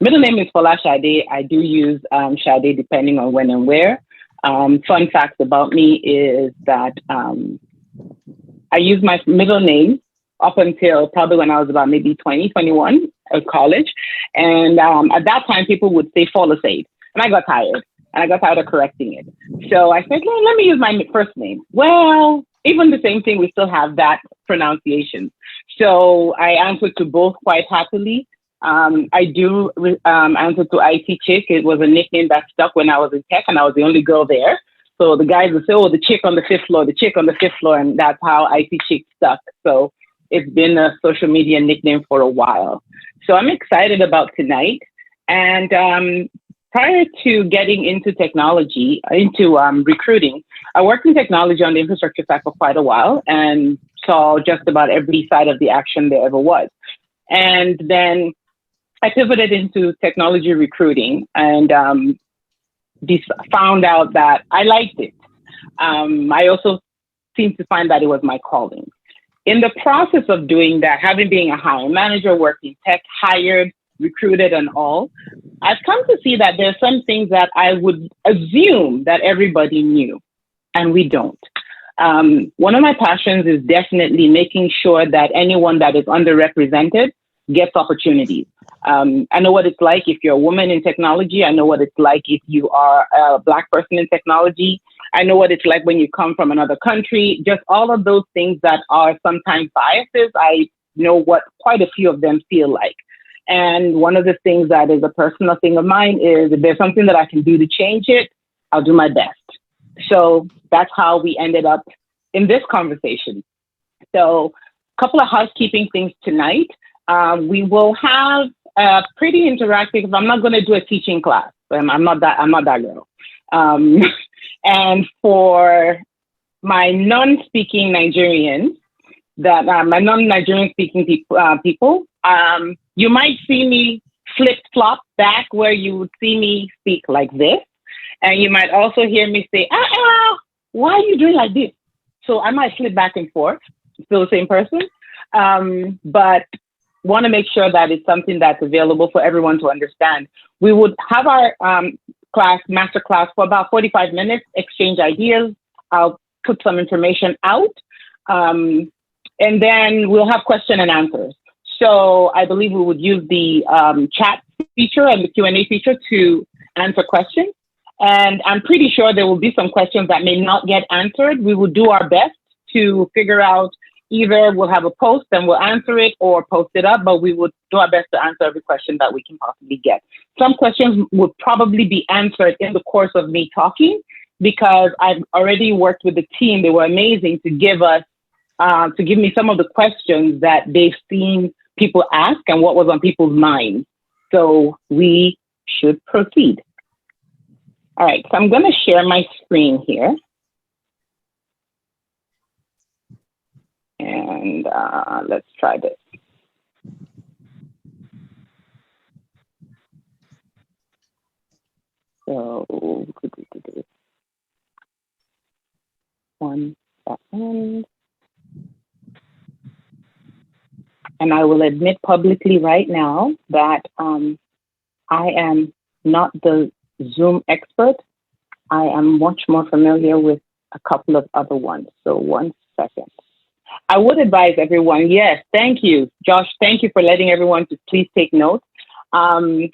Middle name is Fola Sade. I do use Sade depending on when and where. Fun facts about me is that I used my middle name up until probably when I was about maybe 20, 21 at college. And at that time, people would say Fola Sade. And I got tired. And I got tired of correcting it. So I said, well, let me use my first name. Well, even the same thing, we still have that pronunciation. So I answered to both quite happily. I do answer to IT Chick. It was a nickname that stuck when I was in tech and I was the only girl there. So the guys would say, oh, the chick on the fifth floor, the chick on the fifth floor. And that's how IT Chick stuck. So it's been a social media nickname for a while. So I'm excited about tonight. And prior to getting into technology, into recruiting, I worked in technology on the infrastructure side for quite a while and saw just about every side of the action there ever was. And then I pivoted into technology recruiting and found out that I liked it. I also seemed to find that it was my calling. In the process of doing that, having been a hiring manager, working tech, hired, recruited and all, I've come to see that there's some things that I would assume that everybody knew, and we don't. One of my passions is definitely making sure that anyone that is underrepresented gets opportunities. I know what it's like if you're a woman in technology. I know what it's like if you are a Black person in technology. I know what it's like when you come from another country. Just all of those things that are sometimes biases, I know what quite a few of them feel like. And one of the things that is a personal thing of mine is if there's something that I can do to change it, I'll do my best. So that's how we ended up in this conversation. So a couple of housekeeping things tonight. We will have a pretty interactive, I'm not going to do a teaching class. I'm not that girl. And for my non-speaking Nigerians, my non-Nigerian speaking people, you might see me flip-flop back where you would see me speak like this. And you might also hear me say, why are you doing like this? So I might flip back and forth, still the same person. But want to make sure that it's something that's available for everyone to understand. We would have our masterclass for about 45 minutes, exchange ideas. I'll put some information out. And then we'll have question and answers. So I believe we would use the chat feature and the Q&A feature to answer questions. And I'm pretty sure there will be some questions that may not get answered. We will do our best to figure out either we'll have a post and we'll answer it or post it up, but we would do our best to answer every question that we can possibly get. Some questions would probably be answered in the course of me talking because I've already worked with the team. They were amazing to give me some of the questions that they've seen people ask and what was on people's minds. So we should proceed. All right, so I'm going to share my screen here. And let's try this. So, 1 second. And I will admit publicly right now that I am not the Zoom expert. I am much more familiar with a couple of other ones. So 1 second. I would advise everyone, yes, thank you. Josh, thank you for letting everyone to please take notes. There'll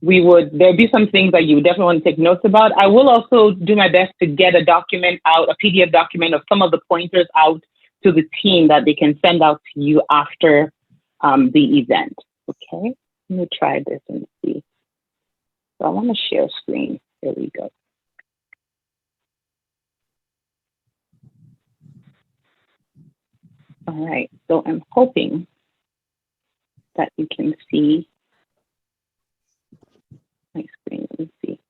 be some things that you definitely want to take notes about. I will also do my best to get a document out, a PDF document of some of the pointers out to the team that they can send out to you after the event. Okay, let me try this and see. So I want to share screen. There we go. All right, so I'm hoping that you can see my screen. Let me see.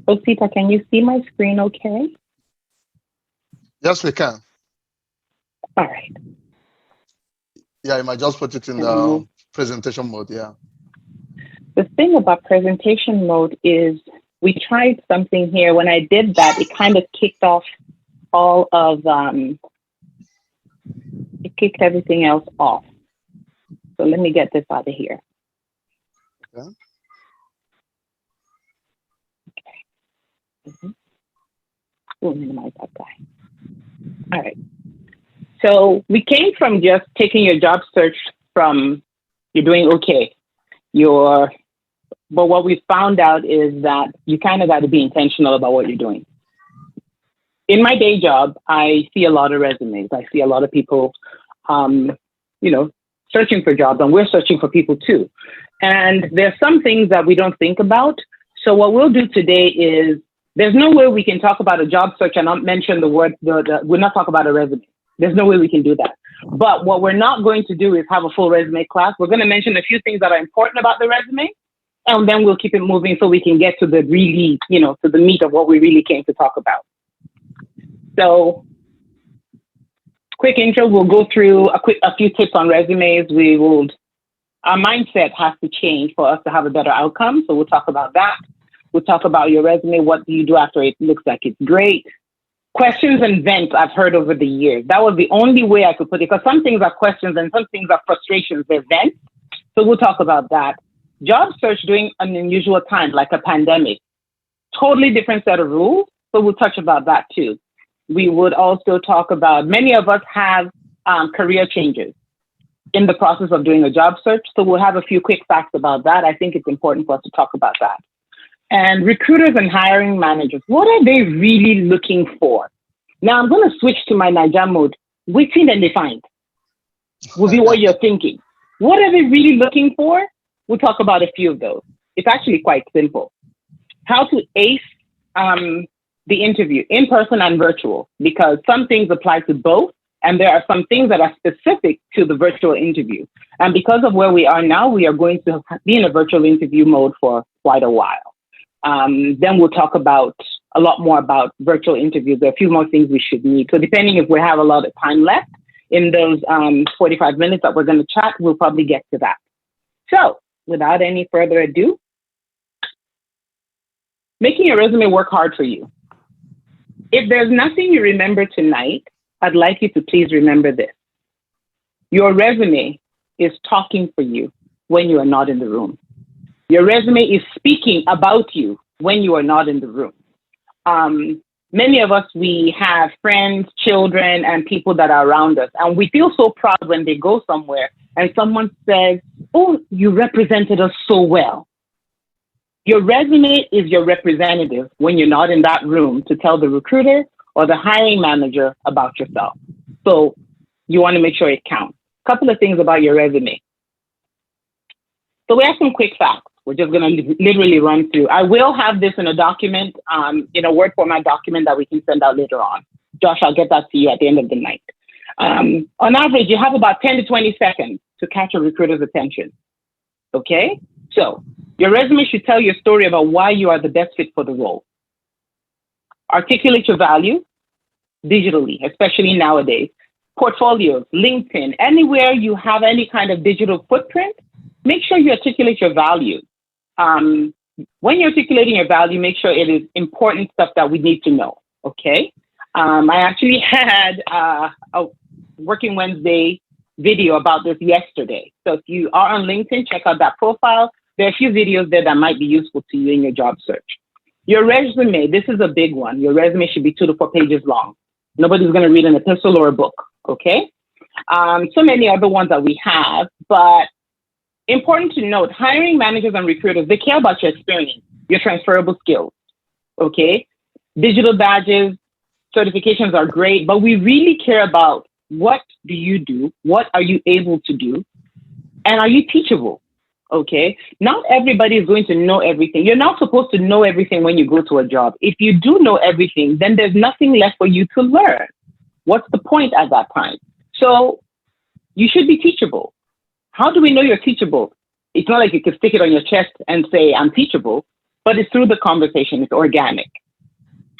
Osita, can you see my screen okay? Yes, we can. All right. Yeah, you might just put it in the presentation mode, yeah. The thing about presentation mode is we tried something here. When I did that, it kind of kicked off all of, it kicked everything else off. So let me get this out of here. Okay. Mm-hmm. We'll minimize that guy. All right. So we came from just taking your job search from you're doing okay. But what we found out is that you kind of got to be intentional about what you're doing. In my day job, I see a lot of resumes. I see a lot of people, searching for jobs, and we're searching for people too. And there's some things that we don't think about. So what we'll do today is there's no way we can talk about a job search and not mention the word, we'll not talk about a resume. There's no way we can do that. But what we're not going to do is have a full resume class. We're going to mention a few things that are important about the resume, and then we'll keep it moving so we can get to the really, to the meat of what we really came to talk about. So quick intro, we'll go through a few tips on resumes. Our mindset has to change for us to have a better outcome. So we'll talk about that. We'll talk about your resume. What do you do after it looks like it's great? Questions and vents I've heard over the years. That was the only way I could put it, because some things are questions and some things are frustrations. They're vents. So we'll talk about that. Job search during an unusual time, like a pandemic. Totally different set of rules. So we'll touch about that too. We would also talk about, many of us have career changes in the process of doing a job search. So we'll have a few quick facts about that. I think it's important for us to talk about that. And recruiters and hiring managers, what are they really looking for? Now I'm going to switch to my Niger mode. Waiting and defined will be what you're thinking. What are they really looking for? We'll talk about a few of those. It's actually quite simple. How to ace the interview, in person and virtual, because some things apply to both. And there are some things that are specific to the virtual interview. And because of where we are now, we are going to be in a virtual interview mode for quite a while. Then we'll talk about a lot more about virtual interviews. There are a few more things we should need. So depending if we have a lot of time left in those 45 minutes that we're going to chat, we'll probably get to that. So without any further ado, making your resume work hard for you. If there's nothing you remember tonight, I'd like you to please remember this. Your resume is talking for you when you are not in the room. Your resume is speaking about you when you are not in the room. Many of us, we have friends, children, and people that are around us, and we feel so proud when they go somewhere and someone says, "Oh, you represented us so well." Your resume is your representative when you're not in that room to tell the recruiter or the hiring manager about yourself. So you want to make sure it counts. A couple of things about your resume. So we have some quick facts. We're just going to literally run through. I will have this in a document, in a Word format document that we can send out later on. Josh, I'll get that to you at the end of the night. On average, you have about 10 to 20 seconds to catch a recruiter's attention. Okay? So your resume should tell your story about why you are the best fit for the role. Articulate your value digitally, especially nowadays. Portfolios, LinkedIn, anywhere you have any kind of digital footprint, make sure you articulate your value. When you're articulating your value, make sure it is important stuff that we need to know, okay? I actually had a Working Wednesday video about this yesterday. So if you are on LinkedIn, check out that profile. There are a few videos there that might be useful to you in your job search. Your resume, this is a big one. Your resume should be 2 to 4 pages long. Nobody's going to read an epistle or a book, okay? So many other ones that we have, but important to note, hiring managers and recruiters, they care about your experience, your transferable skills, okay? Digital badges, certifications are great, but we really care about what do you do? What are you able to do? And are you teachable? Okay, not everybody is going to know everything. You're not supposed to know everything when you go to a job. If you do know everything, then there's nothing left for you to learn. What's the point at that time? So you should be teachable. How do we know you're teachable? It's not like you can stick it on your chest and say, I'm teachable, but it's through the conversation. It's organic.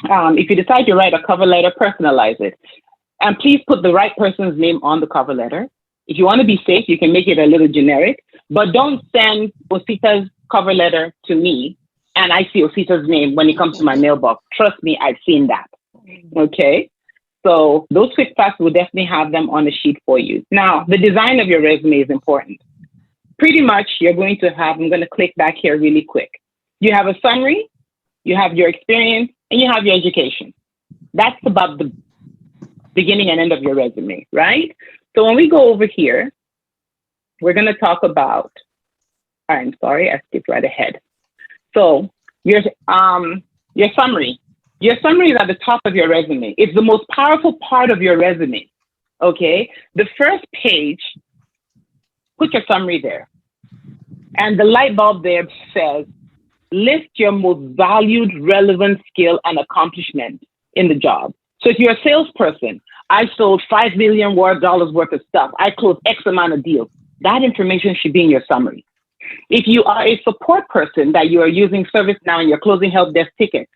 If you decide to write a cover letter, personalize it. And please put the right person's name on the cover letter. If you want to be safe, you can make it a little generic, but don't send Osita's cover letter to me and I see Osita's name when it comes to my mailbox. Trust me, I've seen that. Okay. So those quick facts, will definitely have them on the sheet for you. Now, the design of your resume is important. Pretty much you're going to have, I'm going to click back here really quick. You have a summary, you have your experience, and you have your education. That's about the beginning and end of your resume, right? So when we go over here, we're going to talk about, I'm sorry, I skipped right ahead. So your summary. Your summary is at the top of your resume. It's the most powerful part of your resume, okay? The first page, put your summary there. And the light bulb there says, list your most valued, relevant skill and accomplishment in the job. So if you're a salesperson, I sold $5 million worth of stuff. I closed X amount of deals. That information should be in your summary. If you are a support person that you are using ServiceNow and you're closing help desk tickets,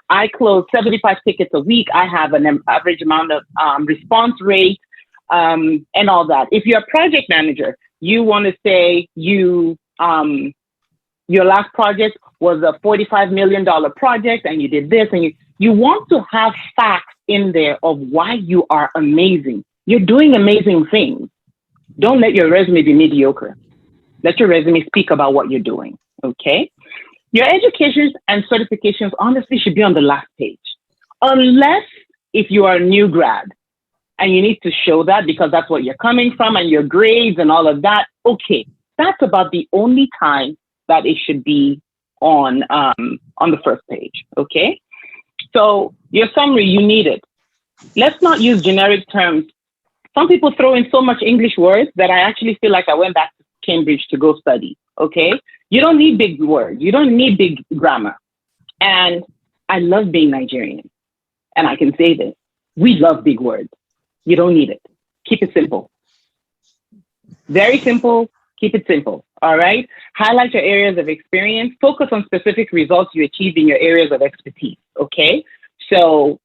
I close 75 tickets a week. I have an average amount of response rate and all that. If you're a project manager, you want to say your last project was a $45 million project and you did this, and you want to have facts in there of why you are amazing. You're doing amazing things. Don't let your resume be mediocre. Let your resume speak about what you're doing, okay? Your educations and certifications honestly should be on the last page. Unless if you are a new grad and you need to show that because that's what you're coming from and your grades and all of that, okay. That's about the only time that it should be on the first page, okay? So your summary, you need it. Let's not use generic terms. Some people throw in so much English words that I actually feel like I went back to Cambridge to go study, okay? You don't need big words. You don't need big grammar. And I love being Nigerian. And I can say this. We love big words. You don't need it. Keep it simple. Very simple. Keep it simple. All right? Highlight your areas of experience. Focus on specific results you achieved in your areas of expertise, okay? So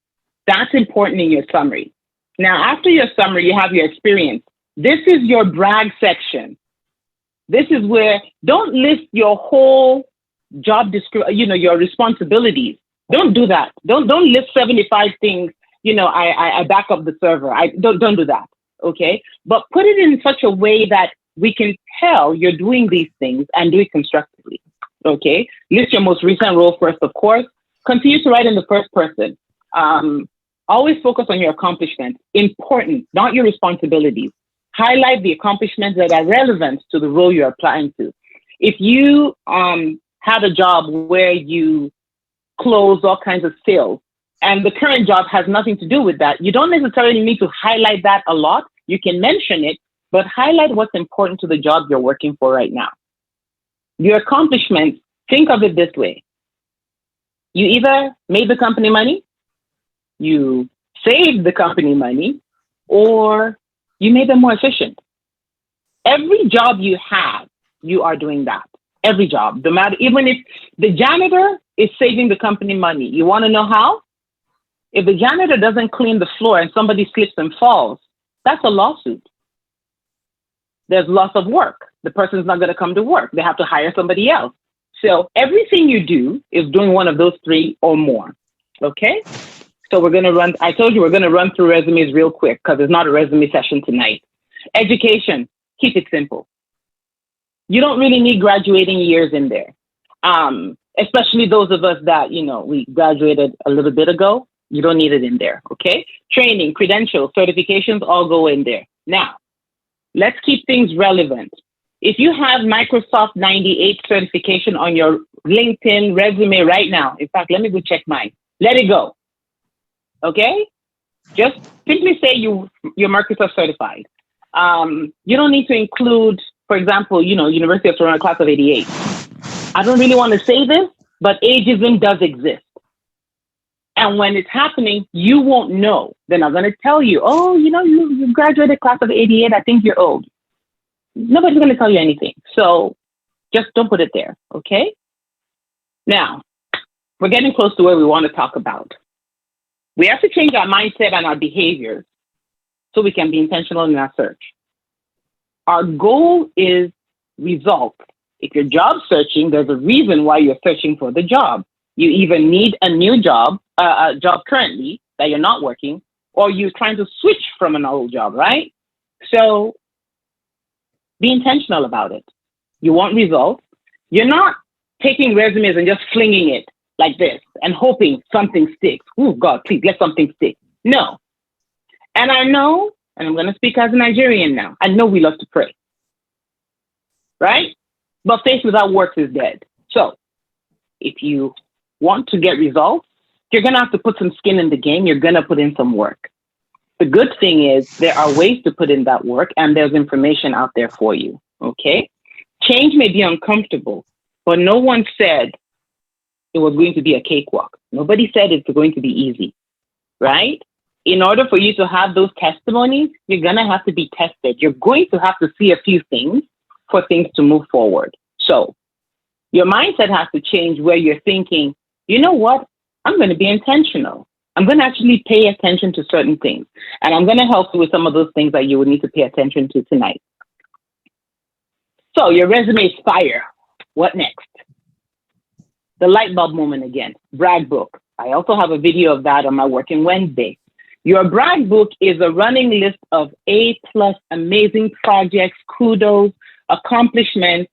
that's important in your summary. Now, after your summary, you have your experience. This is your brag section. This is where, don't list your whole job description, your responsibilities. Don't do that. Don't list 75 things, I back up the server. Don't do that, okay? But put it in such a way that we can tell you're doing these things and do it constructively, okay? List your most recent role first, of course. Continue to write in the first person. Always focus on your accomplishments. Important, not your responsibilities. Highlight the accomplishments that are relevant to the role you're applying to. If you had a job where you close all kinds of sales and the current job has nothing to do with that, you don't necessarily need to highlight that a lot. You can mention it, but highlight what's important to the job you're working for right now. Your accomplishments, think of it this way. You either made the company money, you saved the company money, or you made them more efficient. Every job you have, you are doing that. Every job, no matter, even if the janitor is saving the company money. You want to know how? If the janitor doesn't clean the floor and somebody slips and falls, that's a lawsuit. There's loss of work. The person's not going to come to work. They have to hire somebody else. So everything you do is doing one of those three or more. Okay? So we're going to run, I told you we're going to run through resumes real quick because it's not a resume session tonight. Education, keep it simple. You don't really need graduating years in there. Especially those of us that, we graduated a little bit ago. You don't need it in there, okay? Training, credentials, certifications all go in there. Now, let's keep things relevant. If you have Microsoft 98 certification on your LinkedIn resume right now, in fact, let me go check mine. Let it go. Okay? Just simply say you're Microsoft certified. You don't need to include, for example, University of Toronto class of 88. I don't really want to say this, but ageism does exist. And when it's happening, you won't know. Then I'm going to tell you, you graduated class of 88. I think you're old. Nobody's going to tell you anything. So just don't put it there. Okay? Now, we're getting close to where we want to talk about. We have to change our mindset and our behaviors so we can be intentional in our search. Our goal is results. If you're job searching, there's a reason why you're searching for the job. You either need a new job, a job currently that you're not working, or you're trying to switch from an old job, right? So be intentional about it. You want results. You're not taking resumes and just flinging it like this. and hoping something sticks. Oh God, please let something stick. No. And I know, and I'm going to speak as a Nigerian now, I know we love to pray, right? But faith without works is dead. So if you want to get results, you're going to have to put some skin in the game. You're going to put in some work. The good thing is there are ways to put in that work, and there's information out there for you, okay? Change may be uncomfortable, but no one said it was going to be a cakewalk. Nobody said it's going to be easy, right? In order for you to have those testimonies, you're going to have to be tested. You're going to have to see a few things for things to move forward. So your mindset has to change where you're thinking, you know what? I'm going to be intentional. I'm going to actually pay attention to certain things. And I'm going to help you with some of those things that you would need to pay attention to tonight. So your resume is fire. What next? The light bulb moment again. Brag book. I also have a video of that on my Working Wednesday. Your brag book is a running list of A+ amazing projects, kudos, accomplishments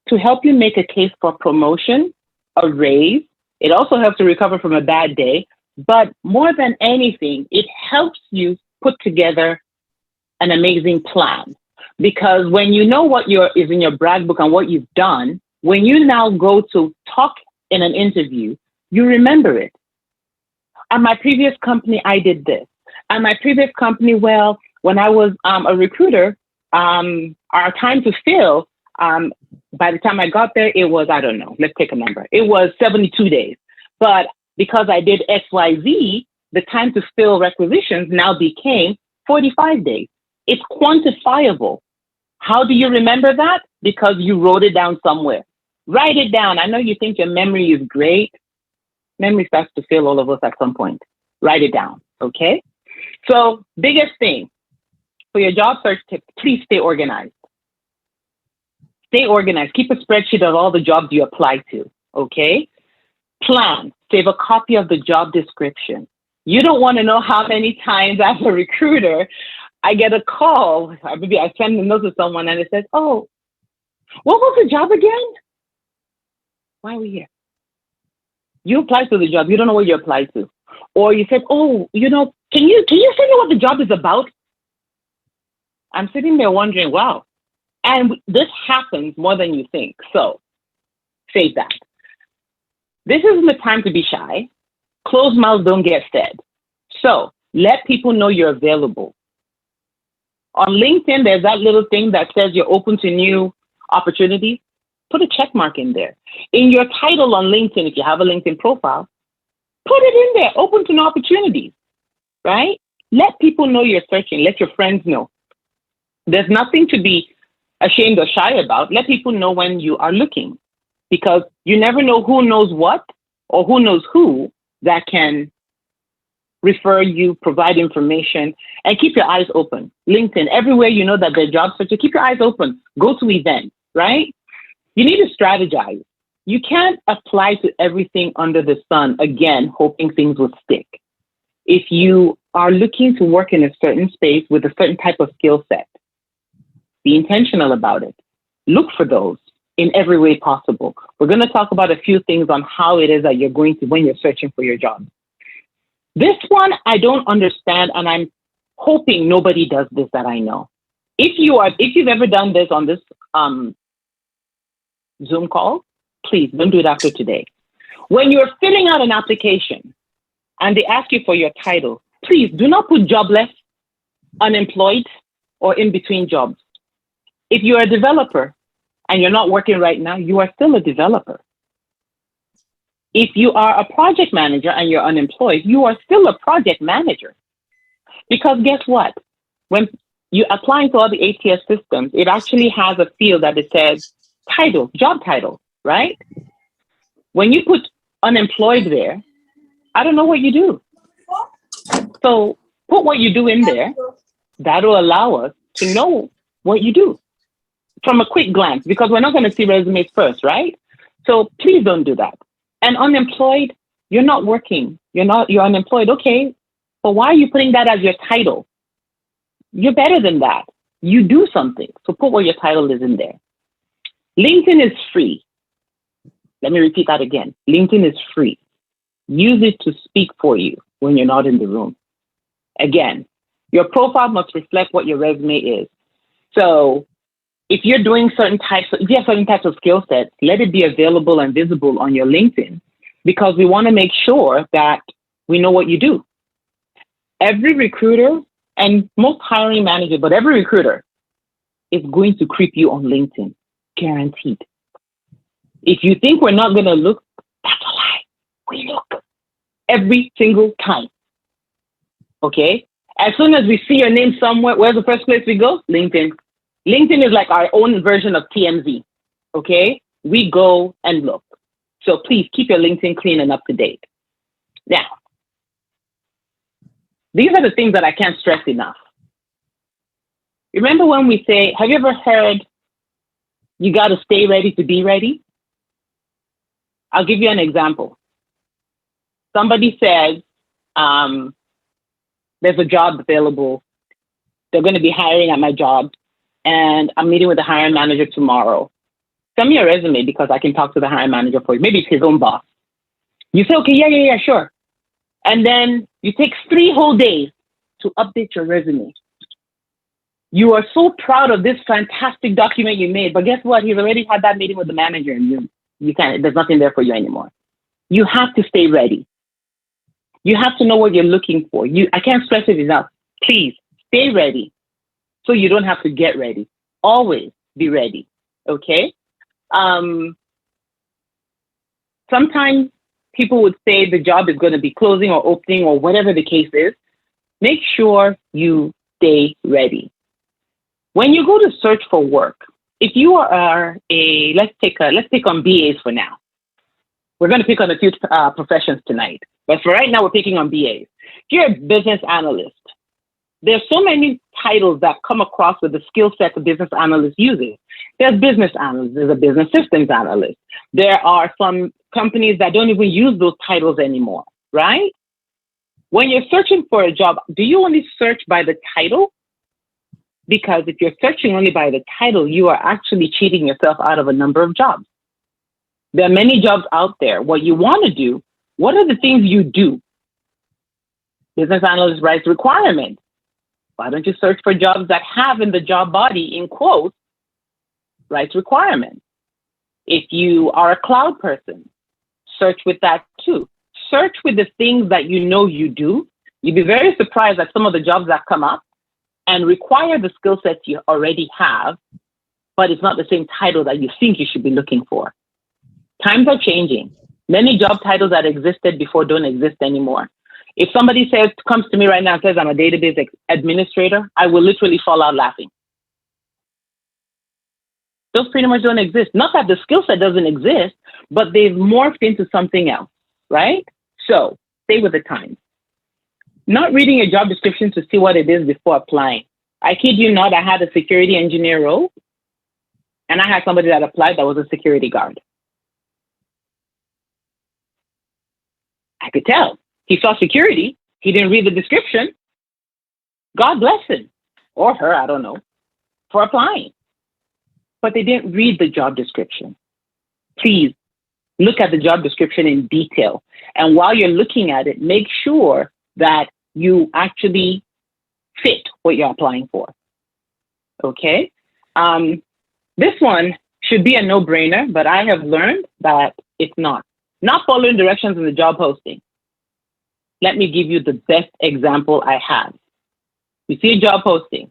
to help you make a case for promotion, a raise. It also helps you recover from a bad day. But more than anything, it helps you put together an amazing plan. Because when you know what is in your brag book and what you've done, when you now go to talk in an interview, you remember it. At my previous company, I did this. At my previous company, well, when I was a recruiter, our time to fill, by the time I got there, it was, I don't know, let's take a number. It was 72 days. But because I did XYZ, the time to fill requisitions now became 45 days. It's quantifiable. How do you remember that? Because you wrote it down somewhere. Write it down. I know you think your memory is great. Memory starts to fail all of us at some point. Write it down, okay? So biggest thing for your job search tip, please stay organized. Stay organized. Keep a spreadsheet of all the jobs you apply to, okay? Plan. Save a copy of the job description. You don't want to know how many times as a recruiter, I get a call, or maybe I send a note to someone and it says, oh, what was the job again? Why are we here? You applied to the job. You don't know what you applied to. Or you said, oh, can you tell me what the job is about? I'm sitting there wondering, wow. And this happens more than you think. So save that. This isn't the time to be shy. Closed mouths don't get fed. So let people know you're available. On LinkedIn, there's that little thing that says you're open to new opportunities. Put a check mark in there. In your title on LinkedIn, if you have a LinkedIn profile, put it in there, open to new opportunities, right? Let people know you're searching. Let your friends know. There's nothing to be ashamed or shy about. Let people know when you are looking, because you never know who knows what or who knows who that can refer you, provide information, and keep your eyes open. LinkedIn, everywhere you know that there are job searches, keep your eyes open. Go to events, right? You need to strategize. You can't apply to everything under the sun, again, hoping things will stick. If you are looking to work in a certain space with a certain type of skill set, be intentional about it. Look for those in every way possible. We're going to talk about a few things on how it is that you're going to when you're searching for your job. This one, I don't understand, and I'm hoping nobody does this that I know. If you've ever done this on this Zoom call, please don't do it after today. When you're filling out an application and they ask you for your title, please do not put jobless, unemployed, or in between jobs. If you're a developer and you're not working right now, you are still a developer. If you are a project manager and you're unemployed, you are still a project manager. Because guess what? When you're applying to all the ATS systems, it actually has a field that it says title, job title, right? When you put unemployed there, I don't know what you do. So put what you do in there. That'll allow us to know what you do from a quick glance, because we're not going to see resumes first, right? So please don't do that. And unemployed, you're not working. You're unemployed. Okay. But why are you putting that as your title? You're better than that. You do something. So put what your title is in there. LinkedIn is free. Let me repeat that again. LinkedIn is free. use it to speak for you when you're not in the room. Again, your profile must reflect what your resume is. So if you're doing if you have certain types of skill sets, let it be available and visible on your LinkedIn, because we want to make sure that we know what you do. Every recruiter, and most hiring managers, but every recruiter is going to creep you on LinkedIn, guaranteed. If you think we're not going to look, that's a lie. We look every single time. Okay? As soon as we see your name somewhere, where's the first place we go? LinkedIn. LinkedIn is like our own version of TMZ. Okay? We go and look. So please keep your LinkedIn clean and up to date. Now, these are the things that I can't stress enough. Remember when we say, have you ever heard, you got to stay ready to be ready? I'll give you an example. Somebody says, there's a job available. They're going to be hiring at my job, and I'm meeting with the hiring manager tomorrow. Send me a resume because I can talk to the hiring manager for you. Maybe it's his own boss. You say, okay, yeah, sure. And then you take 3 whole days to update your resume. You are so proud of this fantastic document you made, but guess what? He's already had that meeting with the manager, and you can't, there's nothing there for you anymore. You have to stay ready. You have to know what you're looking for. I can't stress it enough. Please stay ready so you don't have to get ready. Always be ready. Okay? Sometimes people would say the job is going to be closing or opening or whatever the case is. Make sure you stay ready. When you go to search for work, if you are let's pick on BAs for now. We're going to pick on a few professions tonight, but for right now, we're picking on BAs. If you're a business analyst, there's so many titles that come across with the skill set a business analyst uses. There's business analyst, there's a business systems analyst. There are some companies that don't even use those titles anymore, right? When you're searching for a job, do you only search by the title? Because if you're searching only by the title, you are actually cheating yourself out of a number of jobs. There are many jobs out there. What you want to do, what are the things you do? Business analyst writes requirements. Why don't you search for jobs that have in the job body, in quotes, writes requirements? If you are a cloud person, search with that too. Search with the things that you know you do. You'd be very surprised at some of the jobs that come up and require the skill sets you already have, but it's not the same title that you think you should be looking for. Times are changing. Many job titles that existed before don't exist anymore. If somebody comes to me right now and says I'm a database administrator, I will literally fall out laughing. Those pretty much don't exist. Not that the skill set doesn't exist, but they've morphed into something else, right? So stay with the times. Not reading a job description to see what it is before applying. I kid you not, I had a security engineer role, and I had somebody that applied that was a security guard. I could tell. He saw security. He didn't read the description. God bless him, or her, I don't know, for applying. But they didn't read the job description. Please look at the job description in detail. And while you're looking at it, make sure that you actually fit what you're applying for. Okay? This one should be a no-brainer, but I have learned that it's not. Not following directions in the job posting. Let me give you the best example I have. You see a job posting.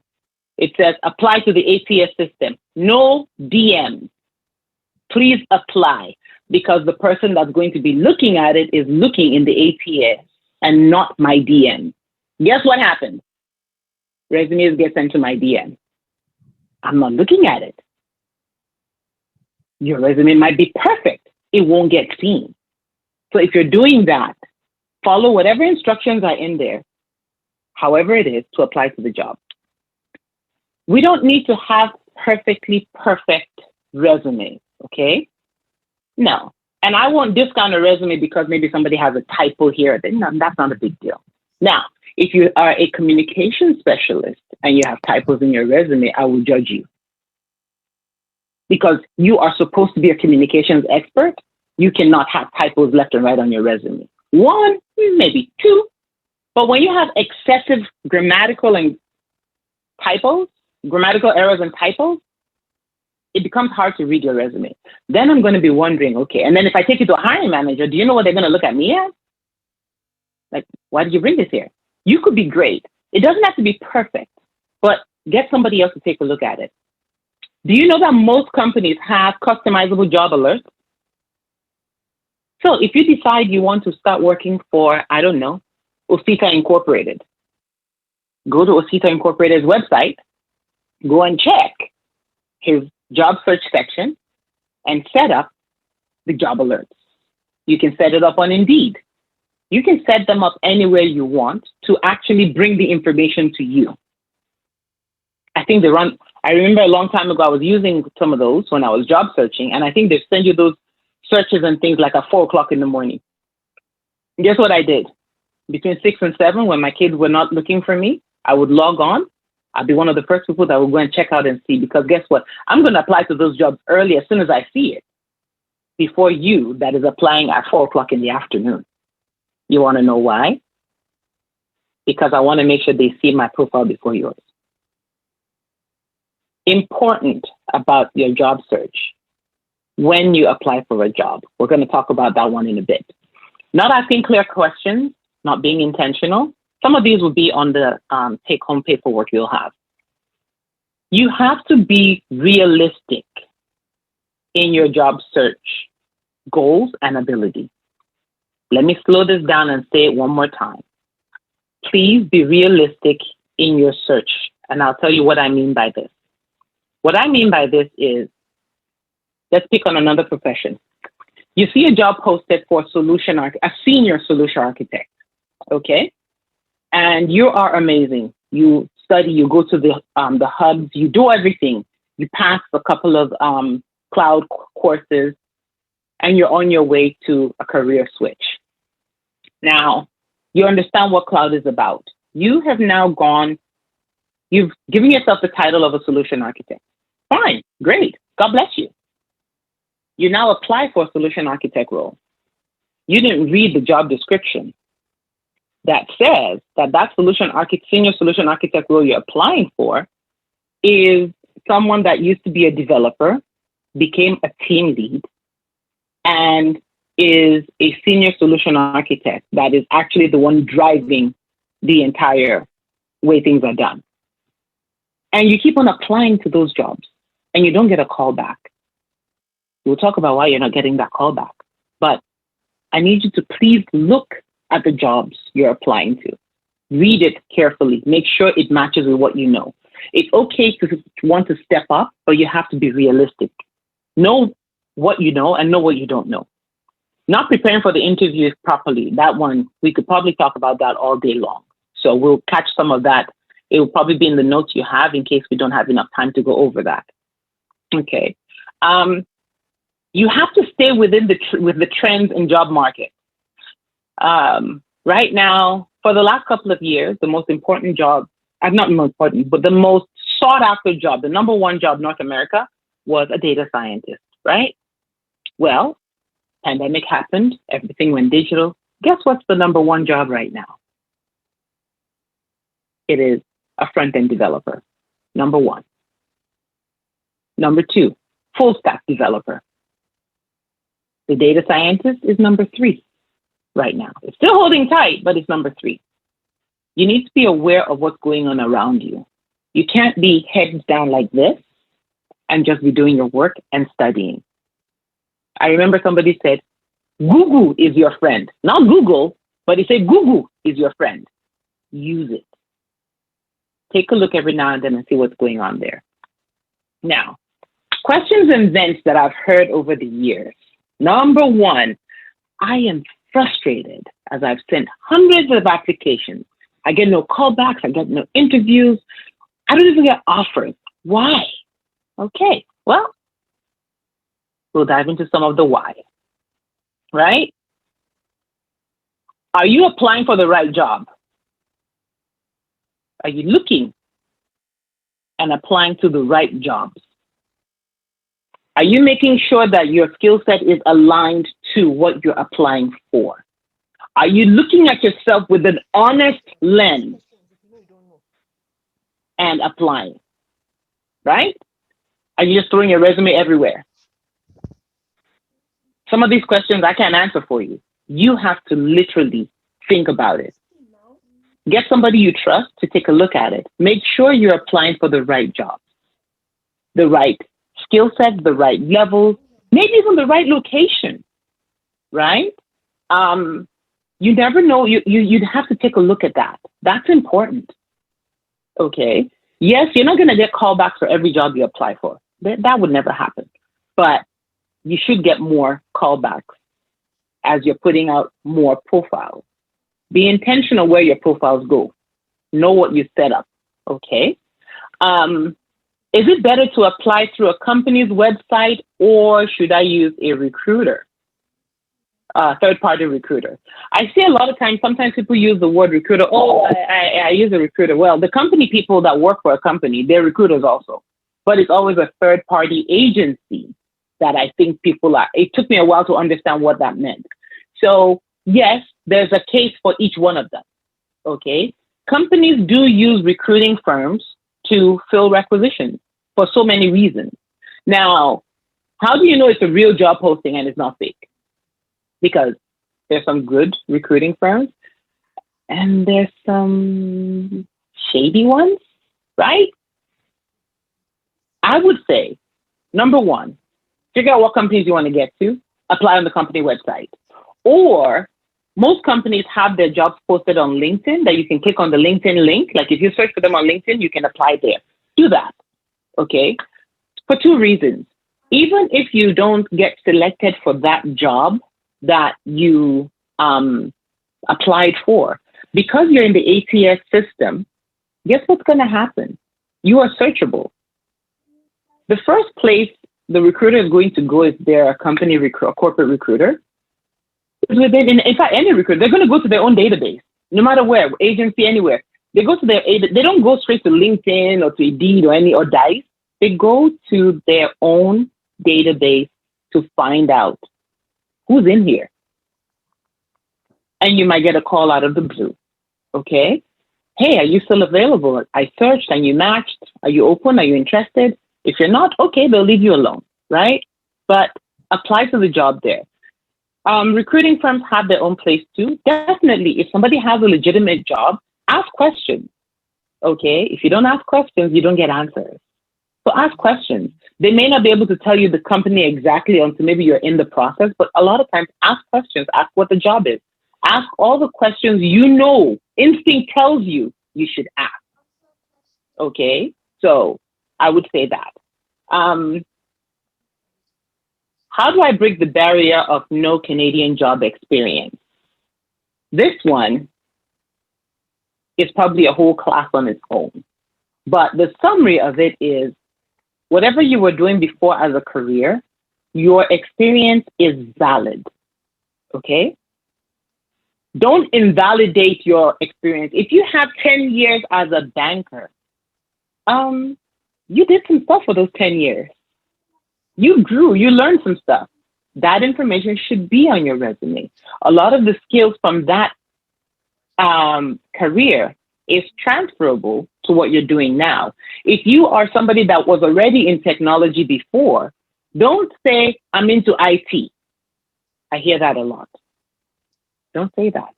It says, apply to the ATS system. No DMs. Please apply, because the person that's going to be looking at it is looking in the ATS and not my DM. Guess what happened? Resumes get sent to my DM. I'm not looking at it. Your resume might be perfect. It won't get seen. So if you're doing that, follow whatever instructions are in there, however it is, to apply to the job. We don't need to have perfectly perfect resumes, okay? No. And I won't discount a resume because maybe somebody has a typo here. No, that's not a big deal. Now, if you are a communication specialist and you have typos in your resume, I will judge you. Because you are supposed to be a communications expert, you cannot have typos left and right on your resume. One, maybe two. But when you have excessive grammatical errors and typos, it becomes hard to read your resume. Then I'm going to be wondering, okay, and then if I take it to a hiring manager, do you know what they're going to look at me as? Like, why did you bring this here? You could be great. It doesn't have to be perfect, but get somebody else to take a look at it. Do you know that most companies have customizable job alerts? So if you decide you want to start working for, I don't know, Osita Incorporated, go to Osita Incorporated's website, go and check his job search section and set up the job alerts. You can set it up on Indeed. You can set them up anywhere you want to actually bring the information to you. I remember a long time ago, I was using some of those when I was job searching, and I think they send you those searches and things like at 4 o'clock in the morning. And guess what I did? Between 6 and 7, when my kids were not looking for me, I would log on. I'd be one of the first people that would go and check out and see, because guess what? I'm going to apply to those jobs early as soon as I see it, before you that is applying at 4 o'clock in the afternoon. You want to know why? Because I want to make sure they see my profile before yours. Important about your job search when you apply for a job. We're going to talk about that one in a bit. Not asking clear questions, not being intentional. Some of these will be on the take-home paperwork you'll have. You have to be realistic in your job search goals and ability. Let me slow this down and say it one more time. Please be realistic in your search. And I'll tell you what I mean by this. What I mean by this is, let's pick on another profession. You see a job posted for a senior solution architect, okay? And you are amazing. You study, you go to the hubs, you do everything. You pass a couple of cloud courses, and you're on your way to a career switch. Now, you understand what cloud is about. You have now you've given yourself the title of a solution architect. Fine, great, God bless you. You now apply for a solution architect role. You didn't read the job description that says that senior solution architect role you're applying for is someone that used to be a developer, became a team lead, and is a senior solution architect that is actually the one driving the entire way things are done. And you keep on applying to those jobs and you don't get a call back. We'll talk about why you're not getting that call back. But I need you to please look at the jobs you're applying to. Read it carefully. Make sure it matches with what you know. It's okay to want to step up, but you have to be realistic. Know what you know and know what you don't know. Not preparing for the interviews properly. That one, we could probably talk about that all day long. So we'll catch some of that. It will probably be in the notes you have in case we don't have enough time to go over that. Okay. You have to stay within with the trends in job market. Right now, for the last couple of years, the most important job, not most important, but the most sought after job, the number one job in North America was a data scientist, right? Well, pandemic happened, everything went digital. Guess what's the number one job right now? It is a front-end developer, number one. Number two, full stack developer. The data scientist is number 3 right now. It's still holding tight, but it's number 3. You need to be aware of what's going on around you. You can't be heads down like this and just be doing your work and studying. I remember somebody said, Google is your friend. Not Google, but he said Google is your friend. Use it. Take a look every now and then and see what's going on there. Now, questions and vents that I've heard over the years. Number one, I am frustrated as I've sent hundreds of applications. I get no callbacks. I get no interviews. I don't even get offers. Why? Okay, well, we'll dive into some of the why, right? Are you applying for the right job? Are you looking and applying to the right jobs? Are you making sure that your skill set is aligned to what you're applying for? Are you looking at yourself with an honest lens and applying? Right? Are you just throwing your resume everywhere? Some of these questions I can't answer for you. You have to literally think about it. Get somebody you trust to take a look at it. Make sure you're applying for the right job, the right skill set, the right level, maybe even the right location, right? You never know. You'd have to take a look at that. That's important. Okay. Yes, you're not going to get callbacks for every job you apply for. That would never happen. But you should get more callbacks as you're putting out more profiles. Be intentional where your profiles go. Know what you set up. Okay. Is it better to apply through a company's website, or should I use a recruiter? Third-party recruiter. I see a lot of times, sometimes people use the word recruiter. Oh, I use a recruiter. Well, the company people that work for a company, they're recruiters also. But it's always a third-party agency that I think people are. It took me a while to understand what that meant. So, yes, there's a case for each one of them. Okay? Companies do use recruiting firms to fill requisitions for so many reasons. Now, how do you know it's a real job posting and it's not fake? Because there's some good recruiting firms and there's some shady ones, right? I would say, number one, figure out what companies you want to get to, apply on the company website. Or most companies have their jobs posted on LinkedIn that you can click on the LinkedIn link. Like if you search for them on LinkedIn, you can apply there. Do that, okay? For two reasons. Even if you don't get selected for that job that you applied for, because you're in the ATS system, guess what's going to happen? You are searchable. The first place the recruiter is going to go if they're a company a corporate recruiter. In fact, any recruiter, they're going to go to their own database, no matter where, agency, anywhere. They go to they don't go straight to LinkedIn or to Indeed or Dice. They go to their own database to find out who's in here. And you might get a call out of the blue. Okay. Hey, are you still available? I searched and you matched. Are you open? Are you interested? If you're not, okay, they'll leave you alone, right? But apply to the job there. Recruiting firms have their own place too. Definitely, if somebody has a legitimate job, ask questions. Okay. If you don't ask questions, you don't get answers. So ask questions. They may not be able to tell you the company exactly until maybe you're in the process, but a lot of times ask questions, ask what the job is. Ask all the questions you know, instinct tells you should ask. Okay, so I would say that. How do I break the barrier of no Canadian job experience? This one is probably a whole class on its own. But the summary of it is, whatever you were doing before as a career, your experience is valid. Okay? Don't invalidate your experience. If you have 10 years as a banker, you did some stuff for those 10 years. You grew, you learned some stuff. That information should be on your resume. A lot of the skills from that career is transferable to what you're doing now. If you are somebody that was already in technology before, don't say, I'm into IT. I hear that a lot. Don't say that.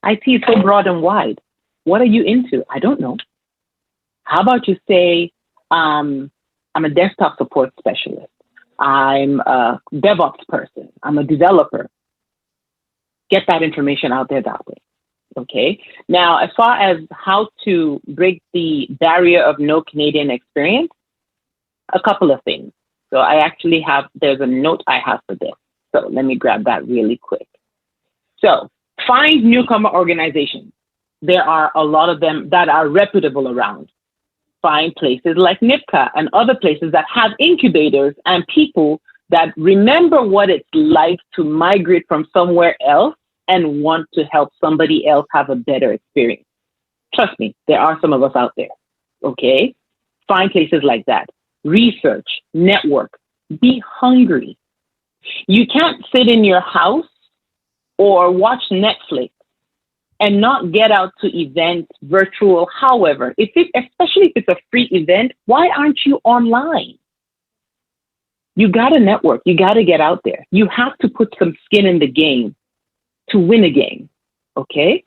IT is so broad and wide. What are you into? I don't know. How about you say, I'm a desktop support specialist. I'm a DevOps person. I'm a developer. Get that information out there that way. Okay. Now, as far as how to break the barrier of no Canadian experience, a couple of things. So I actually there's a note I have for this. So let me grab that really quick. So find newcomer organizations. There are a lot of them that are reputable around. Find places like NIPCA and other places that have incubators and people that remember what it's like to migrate from somewhere else and want to help somebody else have a better experience. Trust me, there are some of us out there. Okay? Find places like that. Research, network, be hungry. You can't sit in your house or watch Netflix and not get out to events, virtual. However, especially if it's a free event, why aren't you online? You got to network. You got to get out there. You have to put some skin in the game to win a game. Okay?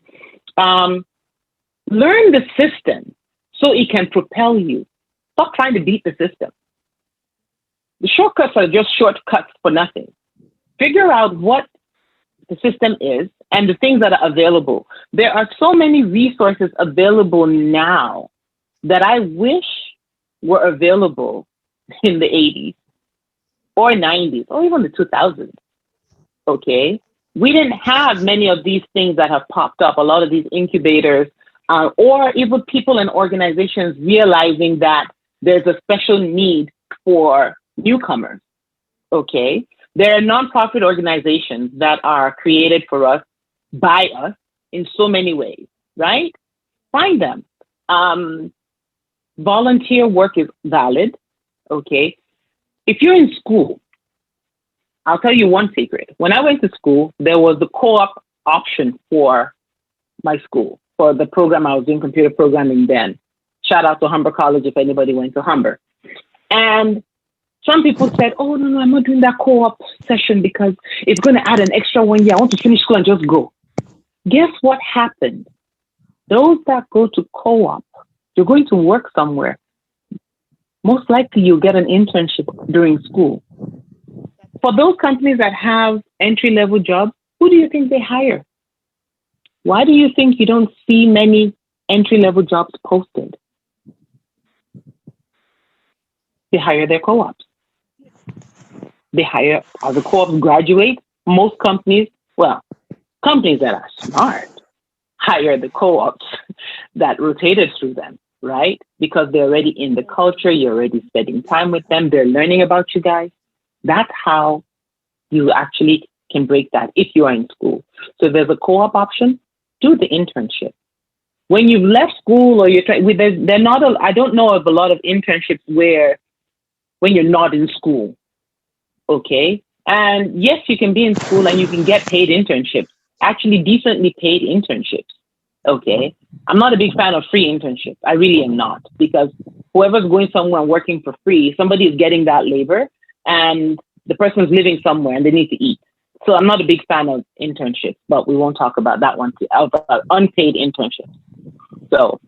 Learn the system so it can propel you. Stop trying to beat the system. The shortcuts are just shortcuts for nothing. Figure out what the system is and the things that are available. There are so many resources available now that I wish were available in the 80s or 90s or even the 2000s. Okay? We didn't have many of these things that have popped up, a lot of these incubators, or even people and organizations realizing that there's a special need for newcomers. Okay? There are nonprofit organizations that are created for us, by us, in so many ways, right? Find them. Volunteer work is valid, okay? If you're in school, I'll tell you one secret. When I went to school, there was the co-op option for my school, for the program I was doing, computer programming then. Shout out to Humber College if anybody went to Humber. And some people said, oh, no, I'm not doing that co-op session because it's going to add an extra 1 year. I want to finish school and just go. Guess what happened? Those that go to co-op, you're going to work somewhere. Most likely you'll get an internship during school. For those companies that have entry-level jobs, who do you think they hire? Why do you think you don't see many entry-level jobs posted? They hire their co-ops. They hire, as the co-ops graduate, most companies, well, companies that are smart hire the co-ops that rotated through them, right? Because they're already in the culture, you're already spending time with them, they're learning about you guys. That's how you actually can break that if you are in school. So if there's a co-op option, do the internship. When you've left school or you're trying, they're not, I don't know of a lot of internships where, when you're not in school, okay? And yes, you can be in school and you can get paid internships, actually decently paid internships, okay? I'm not a big fan of free internships. I really am not, because whoever's going somewhere and working for free, somebody is getting that labor and the person's living somewhere and they need to eat. So I'm not a big fan of internships, but we won't talk about that one too, about unpaid internships. So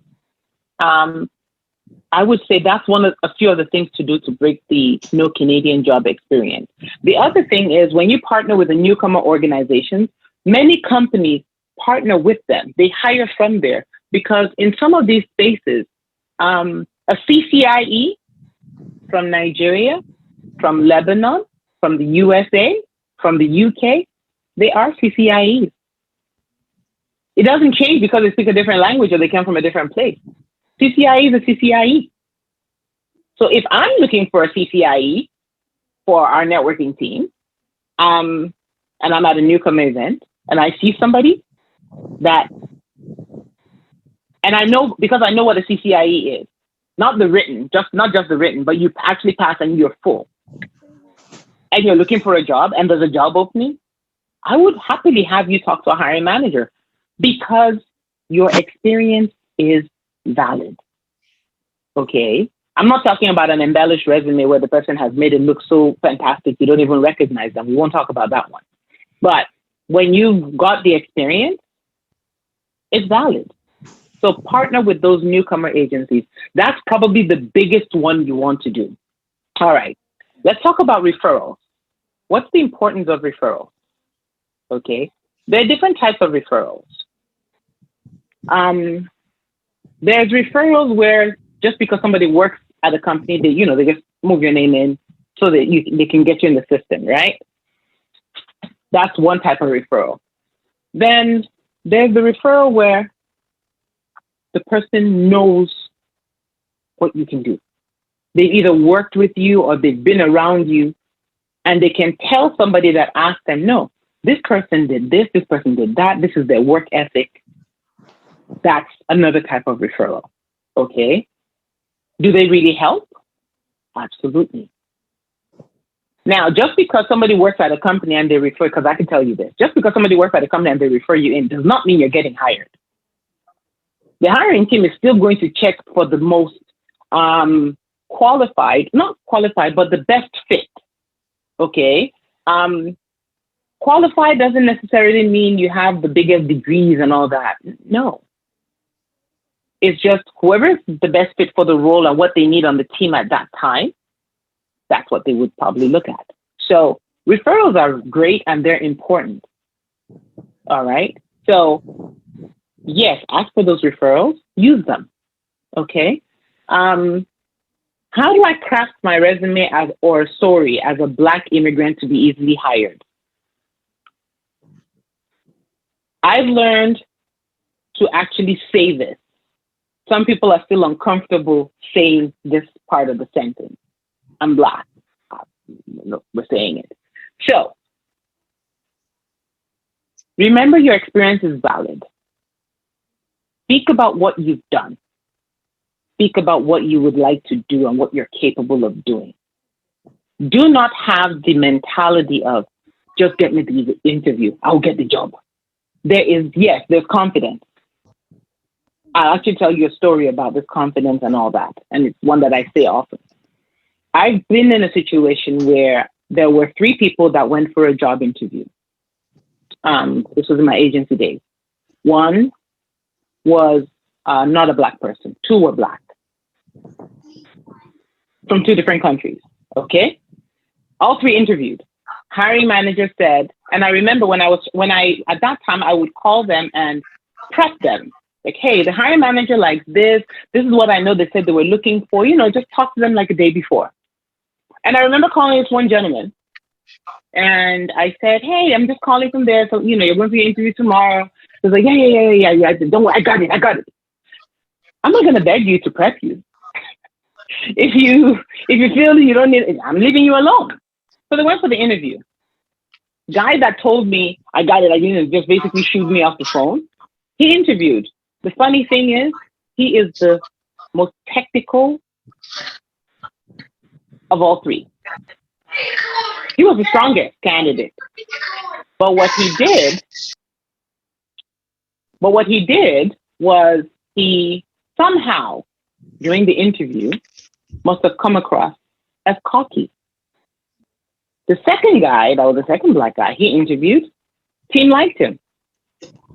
I would say that's a few of the things to do to break the no Canadian job experience. The other thing is when you partner with a newcomer organization, many companies partner with them. They hire from there because in some of these spaces, a CCIE from Nigeria, from Lebanon, from the USA, from the UK, they are CCIEs. It doesn't change because they speak a different language or they come from a different place. CCIE is a CCIE. So if I'm looking for a CCIE for our networking team, and I'm at a newcomer event, and I see somebody that, and I know, because I know what a CCIE is, not just the written, but you actually pass and you're full, and you're looking for a job, and there's a job opening, I would happily have you talk to a hiring manager because your experience is valid. Okay? I'm not talking about an embellished resume where the person has made it look so fantastic you don't even recognize them. We won't talk about that one. But when you've got the experience, it's valid. So partner with those newcomer agencies. That's probably the biggest one you want to do. All right. Let's talk about referrals. What's the importance of referrals? Okay. There are different types of referrals. There's referrals where just because somebody works at a company, they just move your name in so that they can get you in the system, right? That's one type of referral. Then there's the referral where the person knows what you can do. They've either worked with you or they've been around you, and they can tell somebody that asked them, no, this person did this person did that, this is their work ethic. That's another type of referral, okay? Do they really help? Absolutely. Now, just because somebody works at a company and they refer, because I can tell you this, just because somebody works at a company and they refer you in does not mean you're getting hired. The hiring team is still going to check for the most qualified, not qualified, but the best fit. Okay. Qualified doesn't necessarily mean you have the biggest degrees and all that. No. It's just whoever's the best fit for the role and what they need on the team at that time, that's what they would probably look at. So referrals are great and they're important. All right. So yes, ask for those referrals, use them. Okay. How do I craft my resume or story as a Black immigrant to be easily hired? I've learned to actually say this. Some people are still uncomfortable saying this part of the sentence. I'm Black. We're saying it. So, remember your experience is valid. Speak about what you've done. Speak about what you would like to do and what you're capable of doing. Do not have the mentality of, just get me the interview, I'll get the job. There's confidence. I'll actually tell you a story about this confidence and all that. And it's one that I say often. I've been in a situation where there were 3 people that went for a job interview. This was in my agency days. One was not a Black person. 2 were Black. From 2 different countries. Okay? All 3 interviewed. Hiring manager said, and I remember at that time, I would call them and prep them. Like, hey, the hiring manager likes this. This is what I know they said they were looking for. Just talk to them like a day before. And I remember calling this one gentleman. And I said, hey, I'm just calling from there. So, you're going for your interview tomorrow. He was like, yeah. I said, don't worry, I got it. I'm not going to beg you to prep you. If you feel you don't need it, I'm leaving you alone. So they went for the interview. Guy that told me I got it, I didn't just basically shoot me off the phone. He interviewed. The funny thing is, he is the most technical of all 3. He was the strongest candidate. But what he did was he somehow, during the interview, must have come across as cocky. The second guy, that was the second Black guy, he interviewed, team liked him.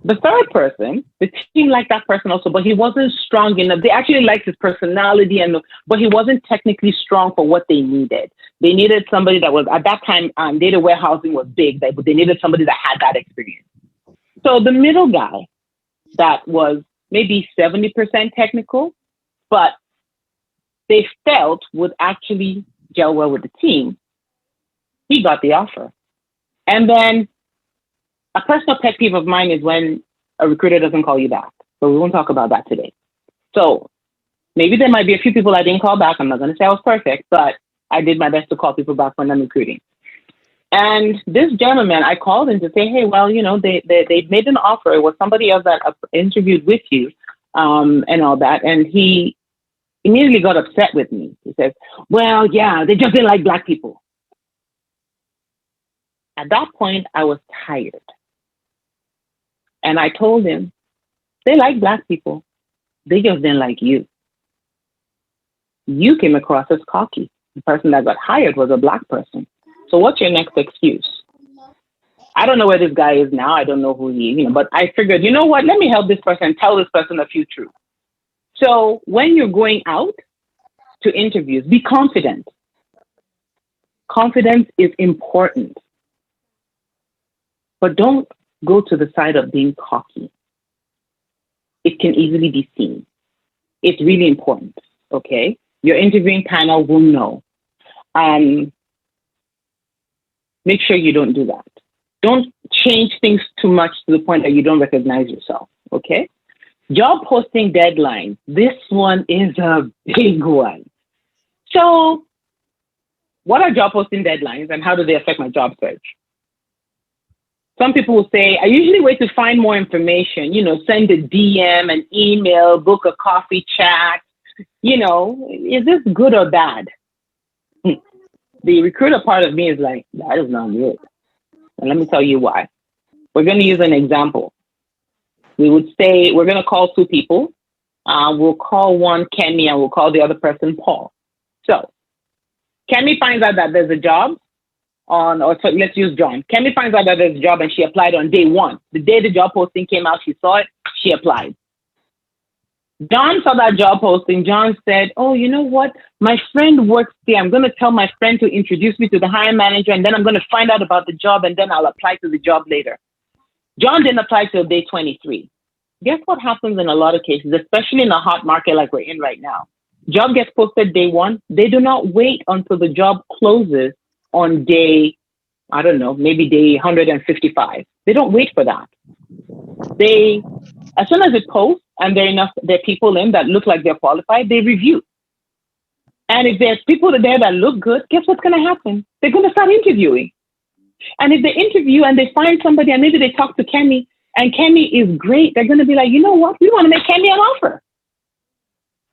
The third person, the team liked that person also, but he wasn't strong enough. They actually liked his personality, but he wasn't technically strong for what they needed. They needed somebody that was, at that time, data warehousing was big, but they needed somebody that had that experience. So the middle guy that was maybe 70% technical, but they felt would actually gel well with the team, he got the offer. And then a personal pet peeve of mine is when a recruiter doesn't call you back. So we won't talk about that today. So maybe there might be a few people I didn't call back. I'm not going to say I was perfect, but I did my best to call people back when I'm recruiting. And this gentleman, I called him to say, hey, well, they made an offer. It was somebody else that interviewed with you and all that. And he immediately got upset with me. He says, well, yeah, they just didn't like Black people. At that point, I was tired. And I told him, they like Black people. They just didn't like you. You came across as cocky. The person that got hired was a Black person. So what's your next excuse? I don't know where this guy is now. I don't know who he is, but I figured, you know what? Let me help this person and tell this person a few truths. So when you're going out to interviews, be confident. Confidence is important. But don't go to the side of being cocky. It can easily be seen. It's really important, okay? Your interviewing panel will know. Make sure you don't do that. Don't change things too much to the point that you don't recognize yourself, okay? Job posting deadline. This one is a big one. So what are job posting deadlines and how do they affect my job search? Some people will say, I usually wait to find more information, send a DM, an email, book a coffee chat. Is this good or bad? The recruiter part of me is like, that is not good. And let me tell you why. We're going to use an example. We would say, we're going to call 2 people. We'll call one Kemi and we'll call the other person Paul. So Kemi finds out that there's a job let's use John. Kemi finds out that there's a job and she applied on day one. The day the job posting came out, she saw it, she applied. John saw that job posting. John said, oh, you know what? My friend works there. I'm going to tell my friend to introduce me to the hiring manager, and then I'm going to find out about the job, and then I'll apply to the job later. John didn't apply till day 23. Guess what happens in a lot of cases, especially in a hot market like we're in right now? Job gets posted day one. They do not wait until the job closes on day, I don't know, maybe day 155. They don't wait for that. As soon as it posts and there are people in that look like they're qualified, they review. And if there's people there that look good, guess what's going to happen? They're going to start interviewing. And if they interview and they find somebody and maybe they talk to Kemi and Kemi is great, they're going to be like, you know what? We want to make Kemi an offer.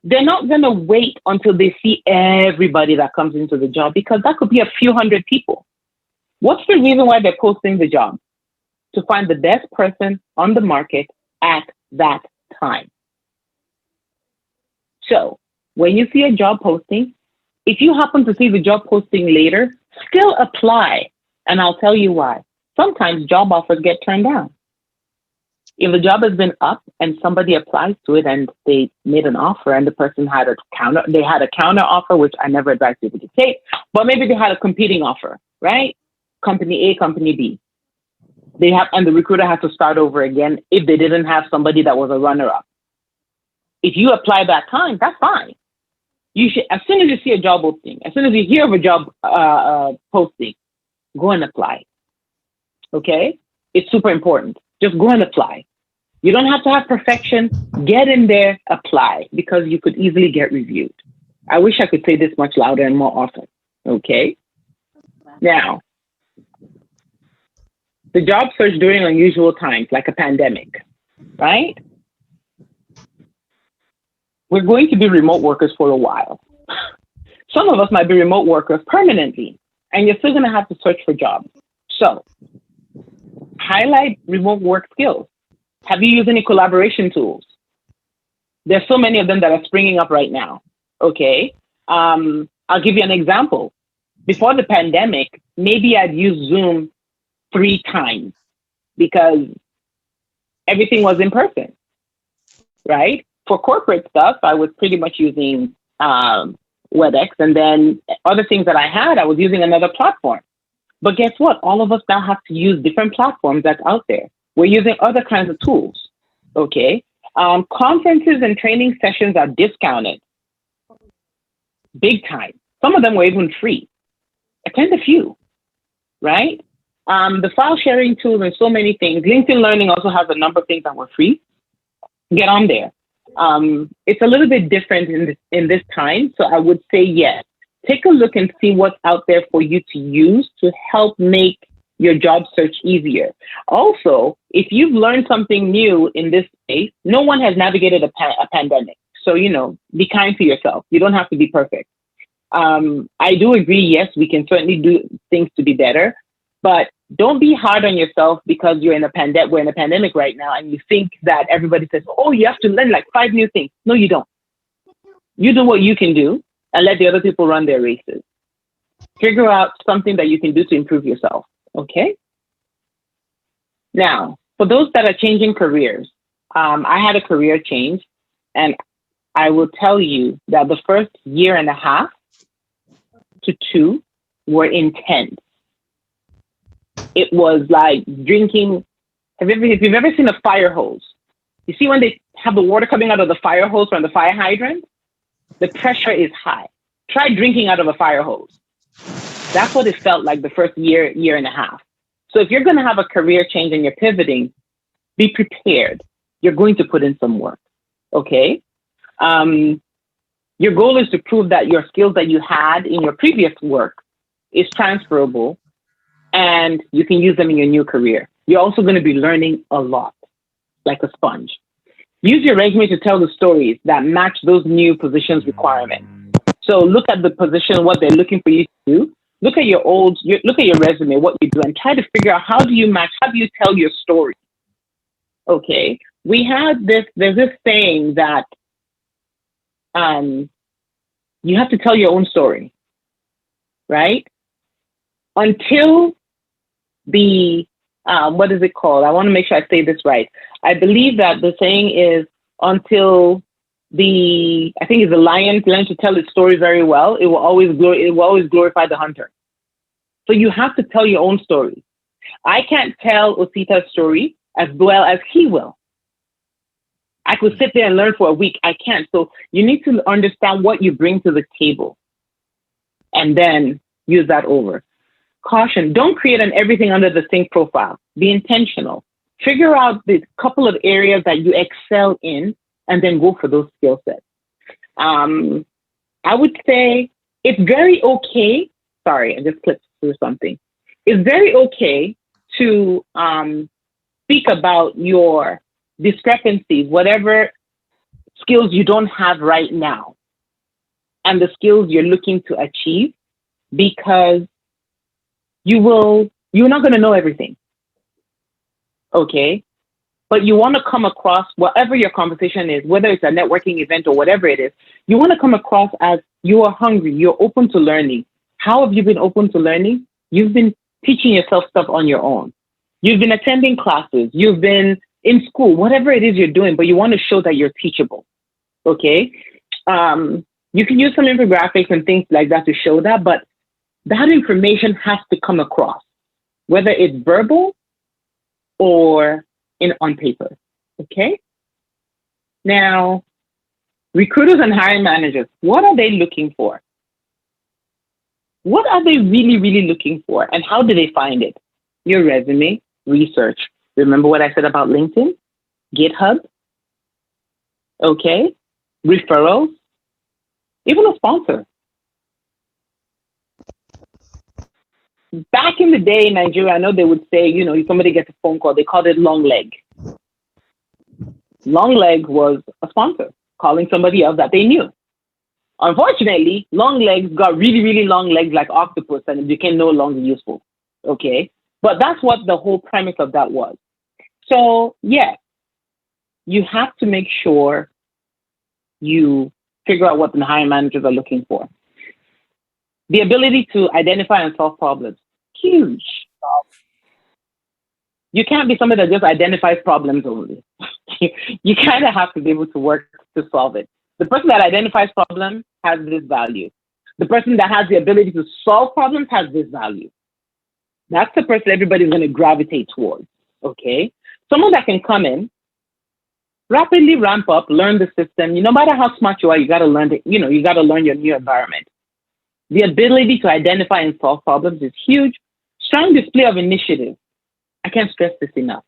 They're not going to wait until they see everybody that comes into the job, because that could be a few hundred people. What's the reason why they're posting the job? To find the best person on the market at that time. So when you see a job posting, if you happen to see the job posting later, still apply. And I'll tell you why. Sometimes job offers get turned down. If the job has been up and somebody applies to it and they made an offer and the person had a counter offer, which I never advise people to take, but maybe they had a competing offer, right? Company A, company B. And the recruiter has to start over again if they didn't have somebody that was a runner-up. If you apply that time, that's fine. You should, as soon as you see a job opening, as soon as you hear of a job posting, go and apply. Okay? It's super important. Just go and apply. You don't have to have perfection. Get in there, apply, because you could easily get reviewed. I wish I could say this much louder and more often. Okay? Now, the job search during unusual times, like a pandemic, right? We're going to be remote workers for a while. Some of us might be remote workers permanently, and you're still going to have to search for jobs. So, highlight remote work skills. Have you used any collaboration tools? There's so many of them that are springing up right now. Okay. I'll give you an example. Before the pandemic, maybe I'd use Zoom 3 times because everything was in person, right? For corporate stuff, I was pretty much using WebEx, and then other things that I was using another platform. But guess what? All of us now have to use different platforms that's out there. We're using other kinds of tools, okay? Conferences and training sessions are discounted big time. Some of them were even free. Attend a few, right? The file sharing tools and so many things. LinkedIn Learning also has a number of things that were free. Get on there. It's a little bit different in this time, so I would say yes. Take a look and see what's out there for you to use to help make your job search easier. Also, if you've learned something new in this space, no one has navigated a pandemic. So, be kind to yourself. You don't have to be perfect. I do agree, yes, we can certainly do things to be better, but don't be hard on yourself because we're in a pandemic right now and you think that everybody says, oh, you have to learn like 5 new things. No, you don't. You do what you can do and let the other people run their races. Figure out something that you can do to improve yourself. Okay? Now, for those that are changing careers, I had a career change, and I will tell you that the first year and a half to 2 were intense. It was like drinking. If you've ever seen a fire hose, you see when they have the water coming out of the fire hose from the fire hydrant, the pressure is high. Try drinking out of a fire hose. That's what it felt like the first year and a half. So if you're going to have a career change and you're pivoting, be prepared. You're going to put in some work. Okay? Your goal is to prove that your skills that you had in your previous work is transferable and you can use them in your new career. You're also going to be learning a lot, like a sponge. Use your resume to tell the stories that match those new positions requirements. So look at the position, what they're looking for you to do. Look at your resume, what you do, and try to figure out how do you tell your story? Okay. There's this saying that You have to tell your own story, right? Until the, what is it called? I want to make sure I say this right. I believe that the saying is until I think it's the lion learns to tell its story very well, it will always glorify the hunter. So you have to tell your own story. I can't tell Osita's story as well as he will. I could sit there and learn for a week. I can't. So you need to understand what you bring to the table and then use that over. Caution, don't create an everything under the sink profile. Be intentional. Figure out the couple of areas that you excel in and then go for those skill sets. I would say it's very okay. Sorry, I just clicked through something. It's very okay to speak about your discrepancies, whatever skills you don't have right now, and the skills you're looking to achieve, because you're not going to know everything. Okay? But you want to come across, whatever your conversation is, whether it's a networking event or whatever it is, you want to come across as you are hungry, you're open to learning. How have you been open to learning? You've been teaching yourself stuff on your own. You've been attending classes. You've been in school, whatever it is you're doing, but you want to show that you're teachable. Okay? You can use some infographics and things like that to show that, but that information has to come across, whether it's verbal or on paper. Okay? Now, recruiters and hiring managers, what are they looking for? What are they really, really looking for? And how do they find it? Your resume, research. Remember what I said about LinkedIn? GitHub? Okay? Referrals? Even a sponsor. Back in the day in Nigeria, I know they would say, if somebody gets a phone call, they called it long leg. Long leg was a sponsor calling somebody else that they knew. Unfortunately, long legs got really, really long legs like octopus and it became no longer useful. Okay? But that's what the whole premise of that was. So, yeah, you have to make sure you figure out what the hiring managers are looking for. The ability to identify and solve problems, huge. You can't be somebody that just identifies problems only. You kind of have to be able to work to solve it. The person that identifies problems has this value. The person that has the ability to solve problems has this value. That's the person everybody's going to gravitate towards, okay? Someone that can come in, rapidly ramp up, learn the system. No matter how smart you are, you got to learn you got to learn your new environment. The ability to identify and solve problems is huge. Strong display of initiative. I can't stress this enough.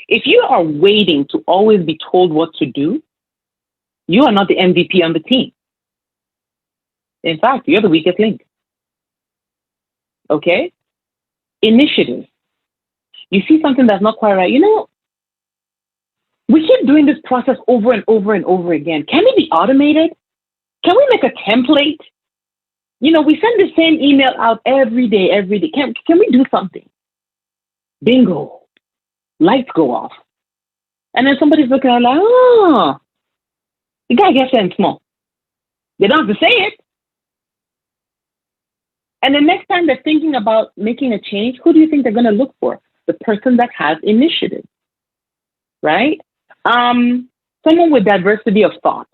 If you are waiting to always be told what to do, you are not the MVP on the team. In fact, you're the weakest link. Okay? Initiative. You see something that's not quite right. We keep doing this process over and over and over again. Can it be automated? Can we make a template? We send the same email out every day. Can we do something? Bingo. Lights go off. And then somebody's looking at like, the guy gets in small. They don't have to say it. And the next time they're thinking about making a change, who do you think they're going to look for? The person that has initiative, right? Someone with diversity of thought.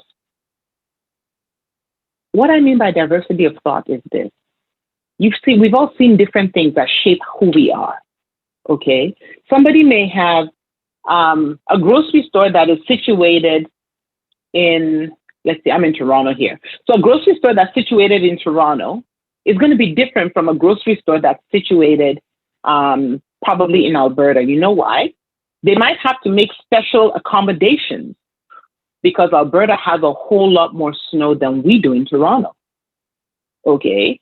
What I mean by diversity of thought is this. We've all seen different things that shape who we are, okay? Somebody may have a grocery store that is situated in, let's see, I'm in Toronto here. So a grocery store that's situated in Toronto is going to be different from a grocery store that's situated probably in Alberta. You know why? They might have to make special accommodations because Alberta has a whole lot more snow than we do in Toronto. Okay?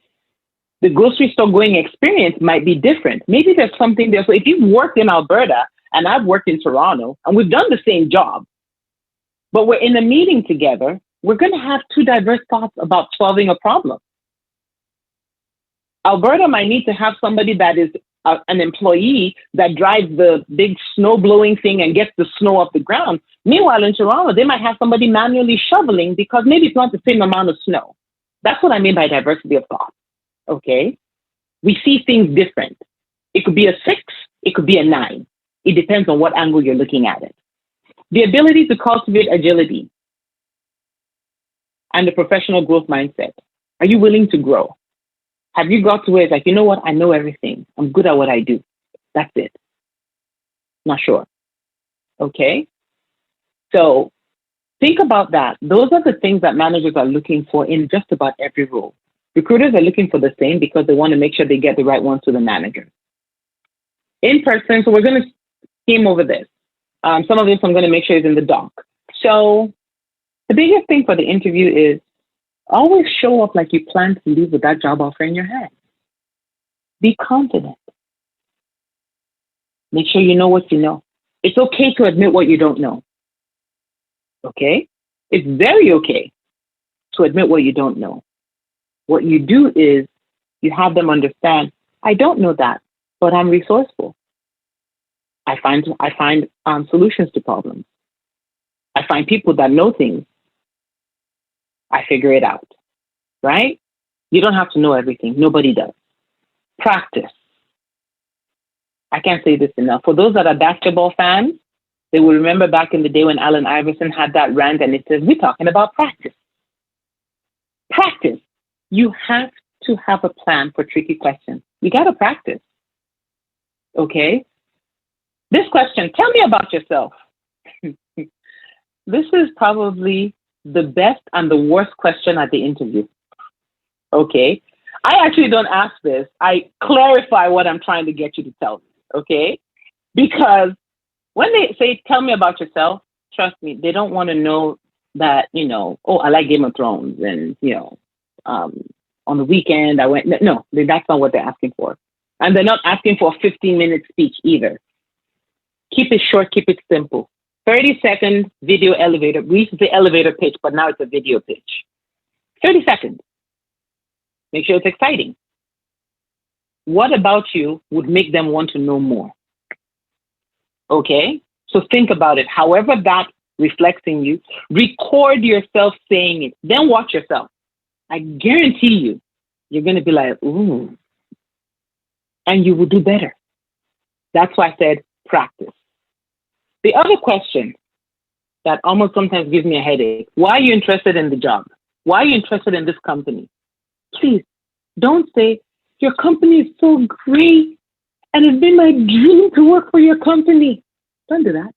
The grocery store going experience might be different. Maybe there's something there. So if you've worked in Alberta and I've worked in Toronto and we've done the same job, but we're in a meeting together, we're going to have two diverse thoughts about solving a problem. Alberta might need to have somebody that is an employee that drives the big snow blowing thing and gets the snow off the ground. Meanwhile, in Toronto, they might have somebody manually shoveling because maybe it's not the same amount of snow. That's what I mean by diversity of thought. Okay? We see things different. It could be a 6, it could be a 9. It depends on what angle you're looking at it. The ability to cultivate agility and the professional growth mindset. Are you willing to grow? Have you got to where it's like, you know what? I know everything. I'm good at what I do. That's it. Not sure. Okay? So think about that. Those are the things that managers are looking for in just about every role. Recruiters are looking for the same because they want to make sure they get the right ones to the manager. In person, so we're going to skim over this. Some of this I'm going to make sure is in the doc. So the biggest thing for the interview is always show up like you plan to leave with that job offer in your hand. Be confident. Make sure you know what you know. It's okay to admit what you don't know. Okay? It's very okay to admit what you don't know. What you do is you have them understand, I don't know that, but I'm resourceful. I find solutions to problems. I find people that know things. I figure it out, right? You don't have to know everything. Nobody does. Practice. I can't say this enough. For those that are basketball fans, they will remember back in the day when Allen Iverson had that rant and it says, we're talking about practice. Practice. You have to have a plan for tricky questions. You got to practice. Okay? This question, tell me about yourself. This is probably the best and the worst question at the interview. Okay? I actually don't ask this. I clarify what I'm trying to get you to tell me. Okay? Because when they say, tell me about yourself, trust me, they don't want to know that, oh, I like Game of Thrones and, on the weekend I went, no, that's not what they're asking for. And they're not asking for a 15-minute speech either. Keep it short, keep it simple. 30-second video elevator. We used to say elevator pitch, but now it's a video pitch. 30 seconds. Make sure it's exciting. What about you would make them want to know more? Okay? So think about it. However that reflects in you, record yourself saying it. Then watch yourself. I guarantee you, you're going to be like, ooh. And you will do better. That's why I said practice. The other question that almost sometimes gives me a headache, why are you interested in the job? Why are you interested in this company? Please, don't say, your company is so great and it's been my dream to work for your company. Don't do that.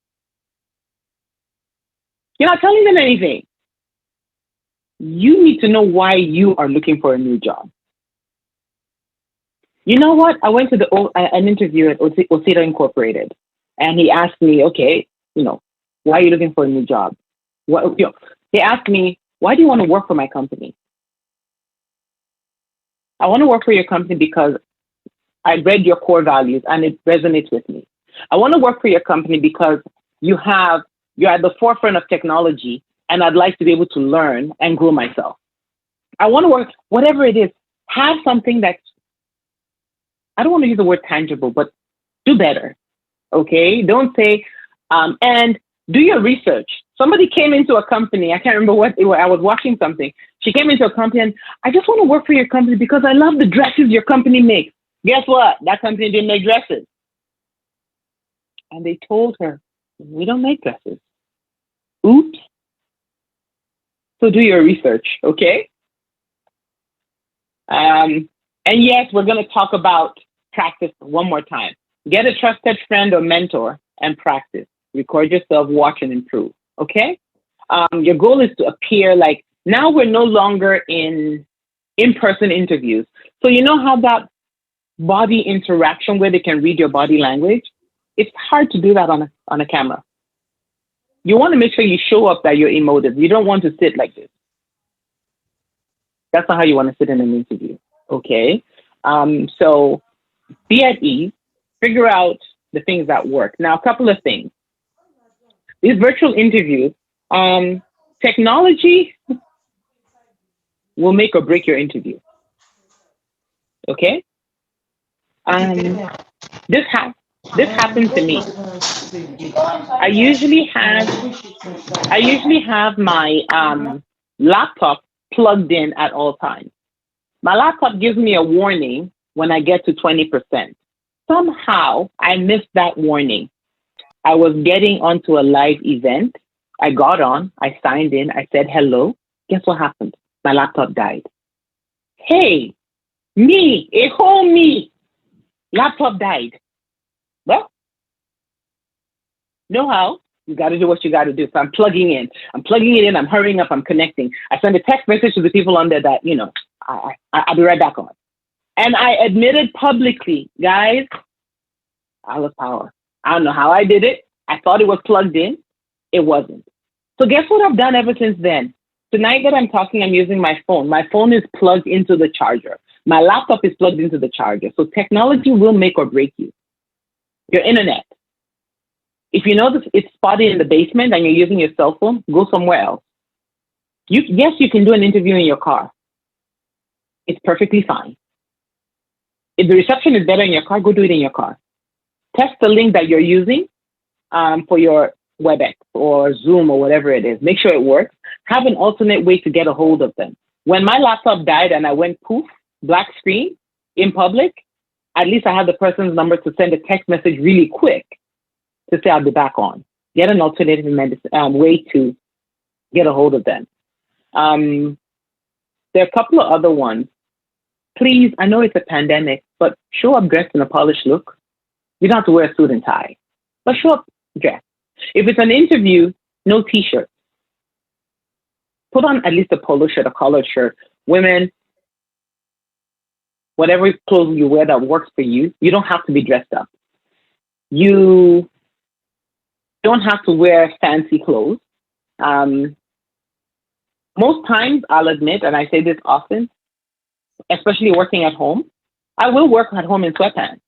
You're not telling them anything. You need to know why you are looking for a new job. You know what? I went to an interview at Osita Incorporated, and he asked me, okay, why are you looking for a new job? He asked me, why do you want to work for my company? I want to work for your company because I read your core values and it resonates with me. I want to work for your company because you're at the forefront of technology and I'd like to be able to learn and grow myself. I want to work, whatever it is, have something that's, I don't want to use the word tangible, but do better. Okay? Don't say, and do your research. Somebody came into a company, I can't remember what it was, I was watching something. She came into a company and I just want to work for your company because I love the dresses your company makes. Guess what? That company didn't make dresses. And they told her, we don't make dresses. Oops. So do your research, okay? And yes, we're going to talk about practice one more time. Get a trusted friend or mentor and practice. Record yourself, watch and improve, okay? Your goal is to appear like, now we're no longer in in-person interviews. So you know how that body interaction where they can read your body language? It's hard to do that on a camera. You want to make sure you show up that you're emotive. You don't want to sit like this. That's not how you want to sit in an interview, okay? So be at ease, figure out the things that work. Now, a couple of things. These virtual interviews, technology will make or break your interview, okay? This ha- this happened to me. I usually have I usually have my laptop plugged in at all times. My laptop gives me a warning when I get to 20%. Somehow I missed that warning. I was getting onto a live event. I got on, I signed in, I said hello. Guess what happened? My laptop died. Hey, me, a whole me, laptop died. Well, know how? You got to do what you got to do. So I'm plugging in. I'm plugging it in. I'm hurrying up. I'm connecting. I send a text message to the people on there that, I'll be right back on. And I admitted publicly, guys, I was power. I don't know how I did it. I thought it was plugged in. It wasn't. So guess what I've done ever since then? Tonight that I'm talking, I'm using my phone. My phone is plugged into the charger. My laptop is plugged into the charger. So technology will make or break you. Your internet. If you know this, it's spotty in the basement and you're using your cell phone, go somewhere else. Yes, you can do an interview in your car. It's perfectly fine. If the reception is better in your car, go do it in your car. Test the link that you're using for your WebEx or Zoom or whatever it is. Make sure it works. Have an alternate way to get a hold of them. When my laptop died and I went poof, black screen in public, at least I had the person's number to send a text message really quick to say I'll be back on. Get an alternative way to get a hold of them. There are a couple of other ones. Please, I know it's a pandemic, but show up dressed in a polished look. You don't have to wear a suit and tie, but show up dressed. If it's an interview, no t-shirt. Put on at least a polo shirt, a collared shirt. Women, whatever clothes you wear that works for you, you don't have to be dressed up. You don't have to wear fancy clothes. Most times, I'll admit, and I say this often, especially working at home, I will work at home in sweatpants.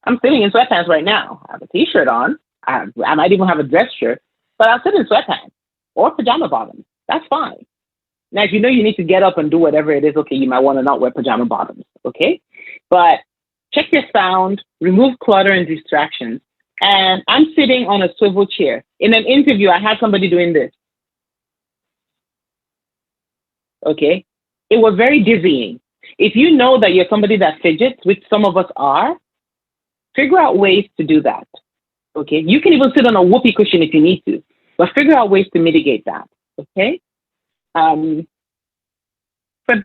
I'm sitting in sweatpants right now. I have a t-shirt on. I might even have a dress shirt, but I'll sit in sweatpants or pajama bottoms. That's fine. Now, if you know you need to get up and do whatever it is, okay, you might want to not wear pajama bottoms, okay? But check your sound, remove clutter and distractions. And I'm sitting on a swivel chair. In an interview, I had somebody doing this. Okay? It was very dizzying. If you know that you're somebody that fidgets, which some of us are, figure out ways to do that. Okay? You can even sit on a whoopee cushion if you need to, but figure out ways to mitigate that. Okay? For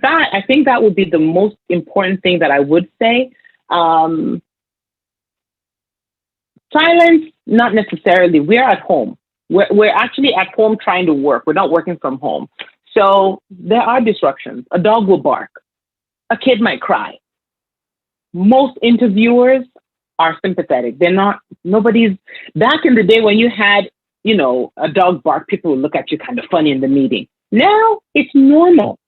that, I think that would be the most important thing that I would say. Silence, not necessarily. We're at home. We're actually at home trying to work. We're not working from home. So there are disruptions. A dog will bark. A kid might cry. Most interviewers are sympathetic. They're not, nobody's, back in the day when you had, a dog bark, people would look at you kind of funny in the meeting. Now it's normal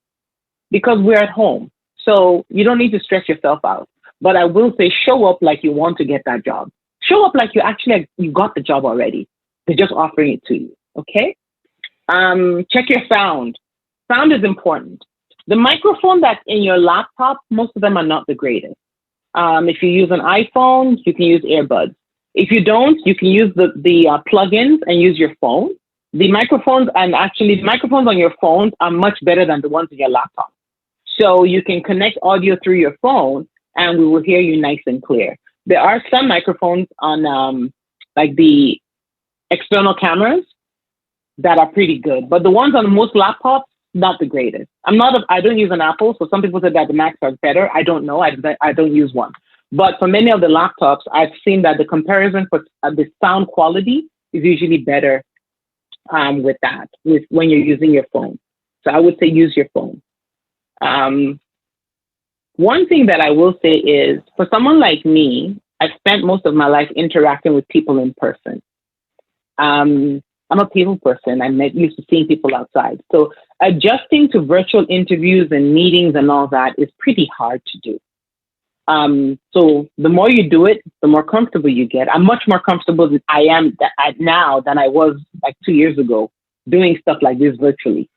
because we're at home. So you don't need to stress yourself out. But I will say, show up like you want to get that job. Show up like you got the job already. They're just offering it to you. Okay? Check your sound. Sound is important. The microphone that's in your laptop, most of them are not the greatest. If you use an iPhone, you can use earbuds. If you don't, you can use the plugins and use your phone. The microphones on your phones are much better than the ones in your laptop. So you can connect audio through your phone and we will hear you nice and clear. There are some microphones on like the external cameras that are pretty good, but the ones on most laptops, not the greatest. I don't use an Apple, so some people say that the Macs are better. I don't know. I don't use one. But for many of the laptops, I've seen that the comparison for the sound quality is usually better with when you're using your phone. So I would say use your phone. One thing that I will say is, for someone like me, I've spent most of my life interacting with people in person. I'm a people person. I'm not used to seeing people outside. So adjusting to virtual interviews and meetings and all that is pretty hard to do. So the more you do it, the more comfortable you get. I'm much more comfortable than I am now than I was like 2 years ago doing stuff like this virtually.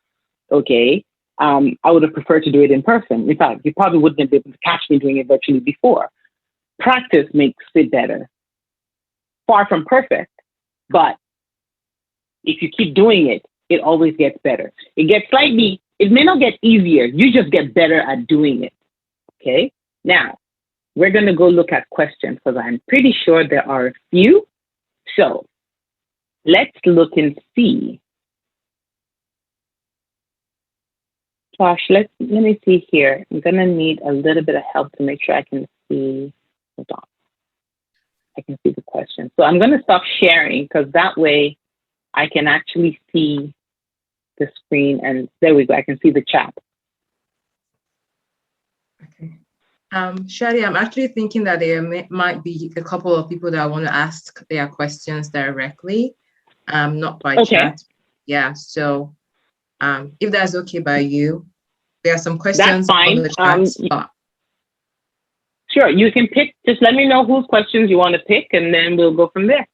Okay. I would have preferred to do it in person. In fact, you probably wouldn't have been able to catch me doing it virtually before. Practice makes it better. far from perfect, but if you keep doing it, it always gets better. It may not get easier. You just get better at doing it. Okay. Now we're going to go look at questions because I'm pretty sure there are a few. So let's look and see. Josh, let me see here. I'm going to need a little bit of help to make sure I can see. Hold on. I can see the question. So I'm going to stop sharing because that way I can actually see the screen. And there we go. I can see the chat. Okay. Shadi, I'm actually thinking that there might be a couple of people that want to ask their questions directly, not by chat. Yeah. So if that's okay by you, there are some questions on the chat spot. Sure, you can pick. Just let me know whose questions you want to pick, and then we'll go from there.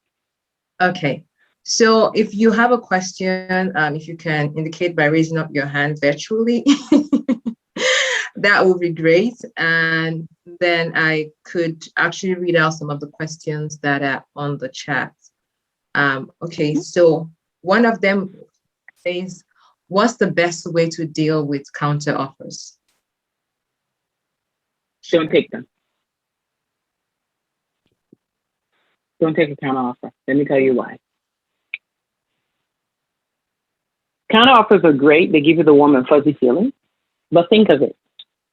Okay. So if you have a question, if you can indicate by raising up your hand virtually, that would be great. And then I could actually read out some of the questions that are on the chat. Okay, so one of them says, what's the best way to deal with counter offers? Don't take them. Don't take a counter offer. Let me tell you why. Counter offers are great. They give you the warm and fuzzy feeling. But think of it.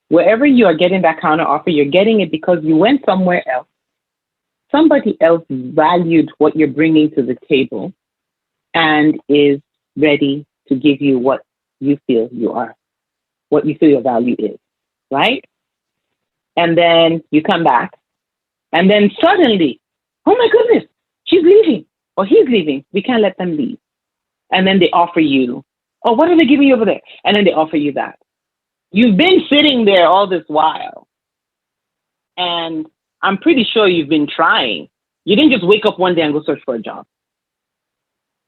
Wherever you are getting that counter offer, you're getting it because you went somewhere else. Somebody else valued what you're bringing to the table and is ready to give you what you feel you are, what you feel your value is, right? And then you come back, and then suddenly, oh my goodness, she's leaving or he's leaving. We can't let them leave. And then they offer you, oh, what are they giving you over there? And then they offer you that. You've been sitting there all this while, and I'm pretty sure you've been trying. You didn't just wake up one day and go search for a job,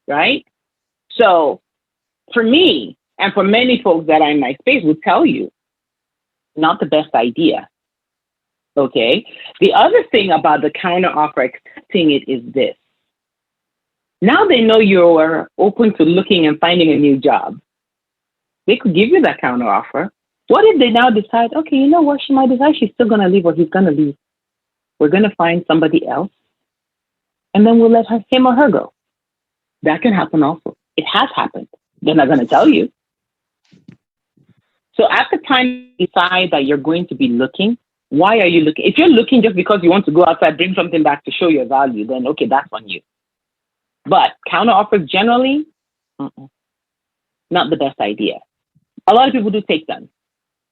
right? So for me, and for many folks that are in my space would tell you, not the best idea, okay? The other thing about the counter offer, accepting it, is this. Now they know you're open to looking and finding a new job. They could give you that counter offer. What if they now decide, okay, you know what, she might decide she's still going to leave or he's going to leave. We're going to find somebody else, and then we'll let him or her go. That can happen also. It has happened. They're not going to tell you. So at the time you decide that you're going to be looking, why are you looking? If you're looking just because you want to go outside, bring something back to show your value, then okay, that's on you. But counter offers generally, not the best idea. A lot of people do take them.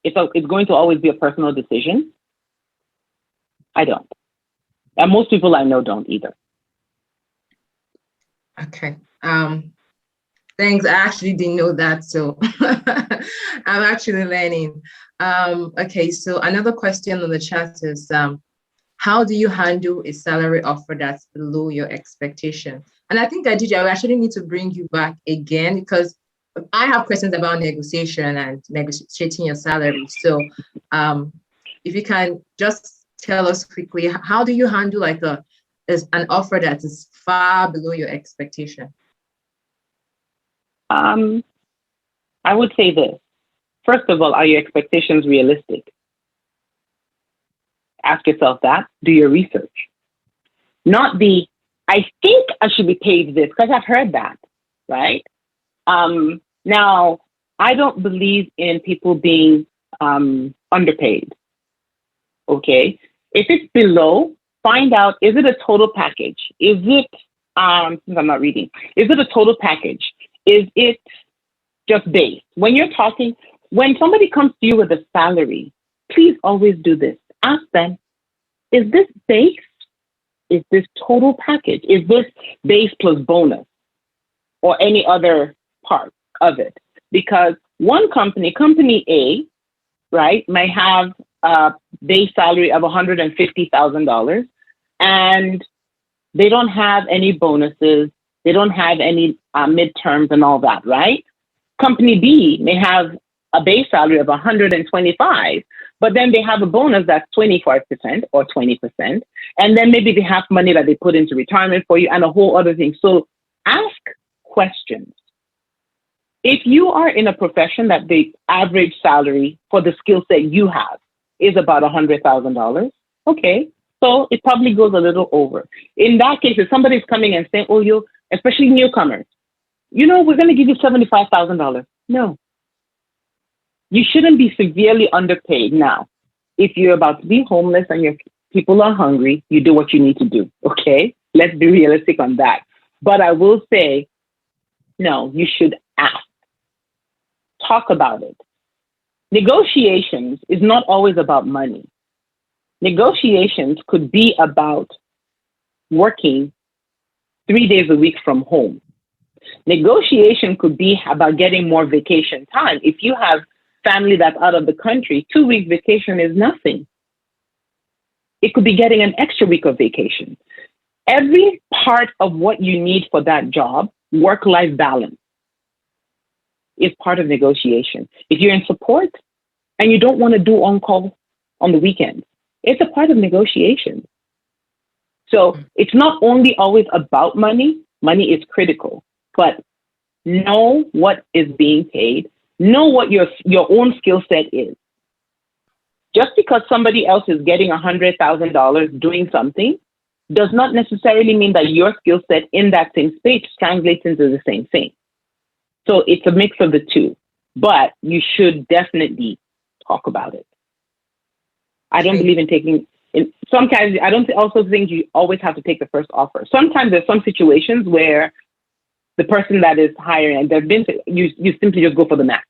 It's going to always be a personal decision. I don't. And most people I know don't either. Okay. Thanks. I actually didn't know that, so I'm actually learning. Okay, so another question on the chat is, how do you handle a salary offer that's below your expectation? And I think, Adijat, we actually need to bring you back again because I have questions about negotiation and negotiating your salary. So if you can just tell us quickly, how do you handle like an offer that is far below your expectation? I would say this. First of all, are your expectations realistic? Ask yourself that. Do your research. Not the, I think I should be paid this, because I've heard that, right? Now, I don't believe in people being underpaid, okay? If it's below, find out, is it a total package? Is it, since I'm not reading, is it a total package? Is it just base? When you're talking, when somebody comes to you with a salary, please always do this. Ask them, is this base? Is this total package? Is this base plus bonus or any other part of it? Because one company A, right, may have a base salary of $150,000 and they don't have any bonuses. They don't have any midterms and all that, right? Company B may have a base salary of 125, But then they have a bonus that's 25% or 20%. And then maybe they have money that they put into retirement for you and a whole other thing. So ask questions. If you are in a profession that the average salary for the skill set you have is about $100,000, okay, so it probably goes a little over. In that case, if somebody's coming and saying, oh, you, especially newcomers, you know, we're going to give you $75,000. No, you shouldn't be severely underpaid. Now, if you're about to be homeless and your people are hungry, you do what you need to do, okay? Let's be realistic on that. But I will say, no, you should ask. Talk about it. Negotiations is not always about money. Negotiations could be about working 3 days a week from home. Negotiation could be about getting more vacation time. If you have family that's out of the country, 2 week vacation is nothing. It could be getting an extra week of vacation. Every part of what you need for that job, work-life balance, is part of negotiation. If you're in support and you don't want to do on-call on the weekends, it's a part of negotiation. So it's not only always about money. Money is critical, but know what is being paid. Know what your own skill set is. Just because somebody else is getting $100,000 doing something does not necessarily mean that your skill set in that same space translates into the same thing. So it's a mix of the two, but you should definitely talk about it. I don't believe in taking, sometimes I don't also think you always have to take the first offer. Sometimes there's some situations where the person that is hiring, and there've been, you simply just go for the max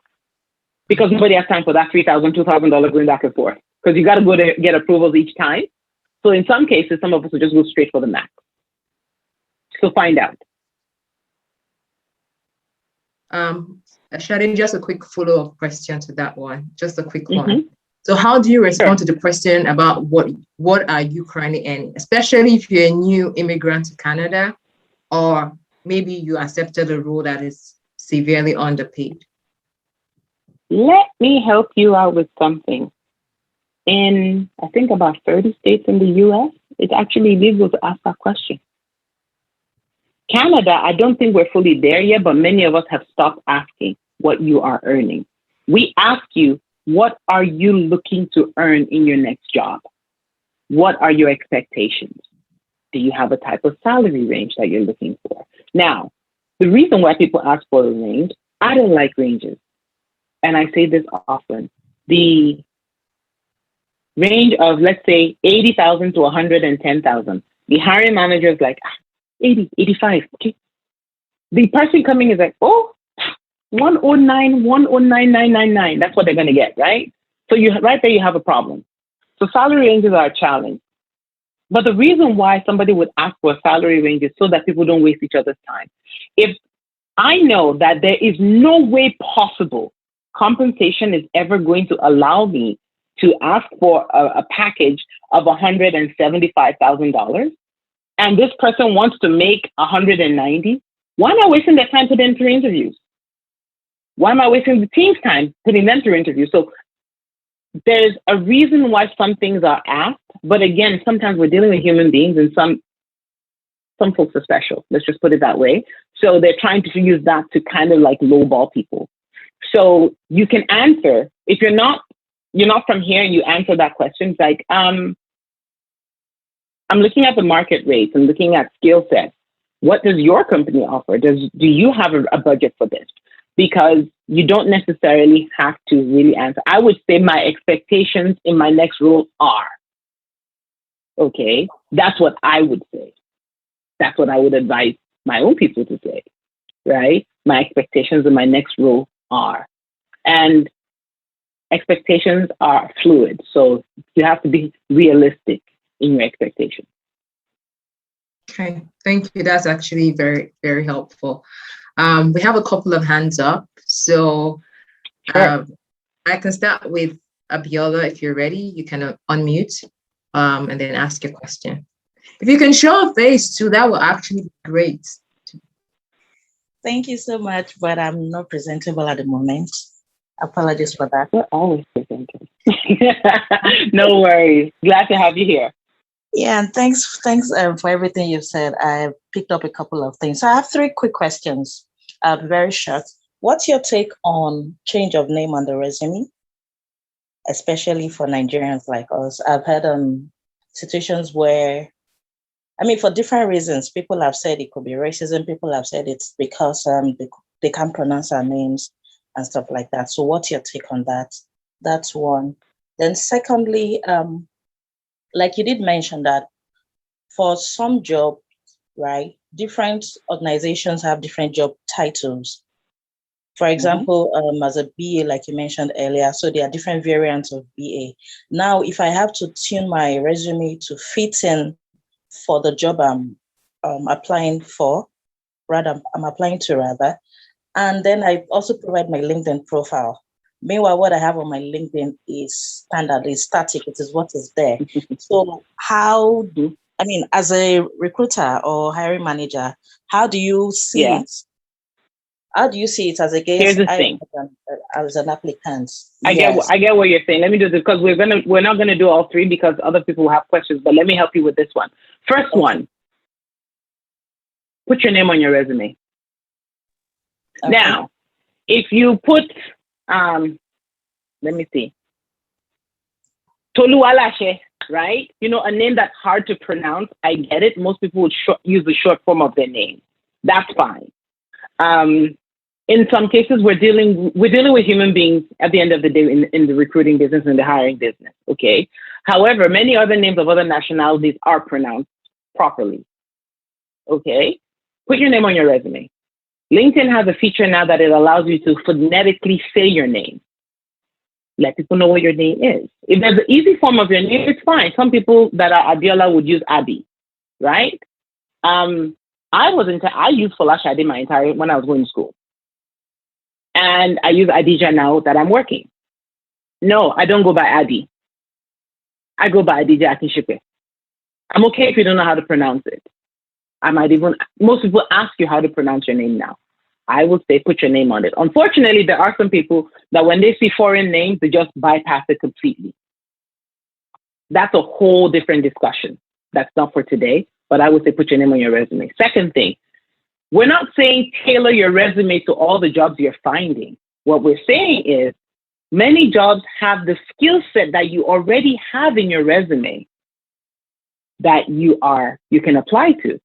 because nobody has time for that $3,000, $2,000 going back and forth because you got to go to get approvals each time. So in some cases, some of us will just go straight for the max. So find out. Shadi, just a quick follow-up question to that one. Just a quick one. So how do you respond to the question about what are you currently earning, especially if you're a new immigrant to Canada, or maybe you accepted a role that is severely underpaid? Let me help you out with something. In, I think, about 30 states in the US, it's actually legal to ask that question. Canada, I don't think we're fully there yet, but many of us have stopped asking what you are earning. We ask you, what are you looking to earn in your next job? What are your expectations? Do you have a type of salary range that you're looking for? Now, the reason why people ask for a range, I don't like ranges. And I say this often. The range of, let's say, 80,000 to 110,000. The hiring manager is like, 80, 85, okay. The person coming is like, oh, 109, 109,999. That's what they're going to get, right? So you right there, you have a problem. So salary ranges are a challenge. But the reason why somebody would ask for a salary range is so that people don't waste each other's time. If I know that there is no way possible compensation is ever going to allow me to ask for a package of $175,000, and this person wants to make 190, why am I wasting their time putting them through interviews? Why am I wasting the team's time putting them through interviews? So there's a reason why some things are asked, but again, sometimes we're dealing with human beings, and some folks are special. Let's just put it that way. So they're trying to use that to kind of like lowball people. So you can answer, if you're not from here and you answer that question, it's like, I'm looking at the market rates and looking at skill sets. What does your company offer? Do you have a budget for this? Because you don't necessarily have to really answer. I would say my expectations in my next role are, okay, that's what I would say. That's what I would advise my own people to say, right? My expectations in my next role are. And expectations are fluid. So you have to be realistic in your expectations. Okay, thank you. That's actually very, very helpful. We have a couple of hands up. So Sure. I can start with Abiola. If you're ready, you can unmute and then ask your question. If you can show a face too, that will actually be great. Thank you so much, but I'm not presentable at the moment. Apologies for that. We're always presenting. No worries. Glad to have you here. Yeah, and thanks for everything you've said. I picked up a couple of things. So I have three quick questions. Very short. What's your take on change of name on the resume, especially for Nigerians like us? I've had situations where, I mean, for different reasons, people have said it could be racism. People have said it's because they can't pronounce our names and stuff like that. So what's your take on that? That's one. Then secondly, like you did mention that for some job, right, different organizations have different job titles. For example, as a BA, like you mentioned earlier, so there are different variants of BA. Now, if I have to tune my resume to fit in for the job I'm applying for, I'm applying to rather, and then I also provide my LinkedIn profile. Meanwhile, what I have on my LinkedIn is standard, is static, it is what is there. So how do, I mean, as a recruiter or hiring manager, how do you see it? How do you see it as against as an applicant? I get what you're saying. Let me do this because we're not gonna do all three because other people will have questions, but let me help you with this one. First one, put your name on your resume. Okay. Now, if you put let me see, Toluwalashe, right? You know, a name that's hard to pronounce. I get it. Most people would use the short form of their name. That's fine. In some cases, we're dealing with human beings at the end of the day in the recruiting business and the hiring business. Okay. However, many other names of other nationalities are pronounced properly. Okay. Put your name on your resume. LinkedIn has a feature now that it allows you to phonetically say your name. Let people know what your name is. If there's an easy form of your name, it's fine. Some people that are Abiola would use Abi, right? I used Folashade when I was going to school. And I use Adijat now that I'm working. No, I don't go by Adi. I go by Adijat Akinsipe. I'm okay if you don't know how to pronounce it. Most people ask you how to pronounce your name now. I would say put your name on it. Unfortunately, there are some people that when they see foreign names, they just bypass it completely. That's a whole different discussion. That's not for today, but I would say put your name on your resume. Second thing, we're not saying tailor your resume to all the jobs you're finding. What we're saying is many jobs have the skill set that you already have in your resume that you can apply to.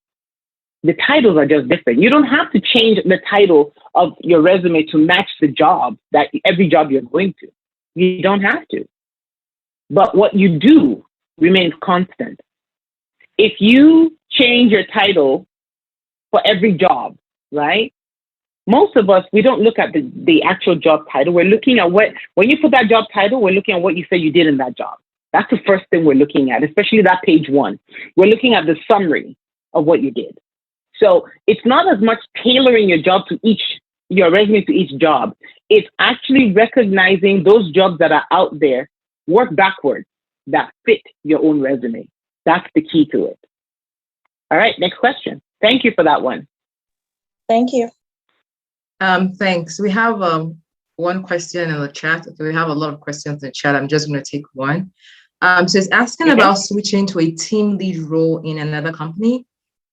The titles are just different. You don't have to change the title of your resume to match the job, that every job you're going to. You don't have to. But what you do remains constant. If you change your title for every job, right? Most of us, we don't look at the actual job title. We're looking at when you put that job title, we're looking at what you say you did in that job. That's the first thing we're looking at, especially that page 1. We're looking at the summary of what you did. So it's not as much tailoring your resume to each job. It's actually recognizing those jobs that are out there, work backwards, that fit your own resume. That's the key to it. All right, next question. Thank you for that one. Thank you. Thanks. We have one question in the chat. We have a lot of questions in the chat. I'm just going to take one. So it's asking about switching to a team lead role in another company,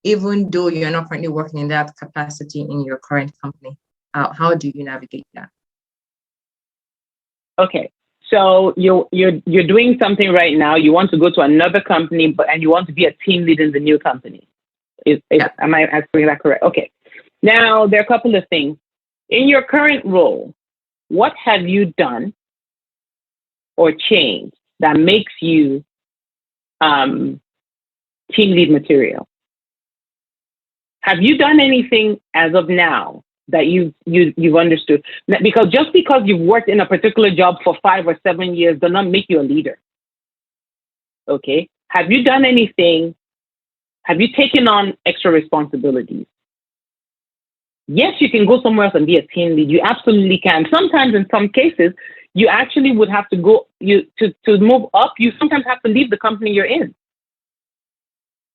even though you're not currently working in that capacity in your current company. How do you navigate that? Okay, so you're doing something right now. You want to go to another company, and you want to be a team lead in the new company. Am I asking that correct? Okay. Now there are a couple of things in your current role. What have you done or changed that makes you team lead material? Have you done anything as of now that you've understood? Because just because you've worked in a particular job for 5 or 7 years does not make you a leader. Okay. Have you done anything? Have you taken on extra responsibilities? Yes, you can go somewhere else and be a team lead. You absolutely can. Sometimes, in some cases, you actually would have to go to move up. You sometimes have to leave the company you're in.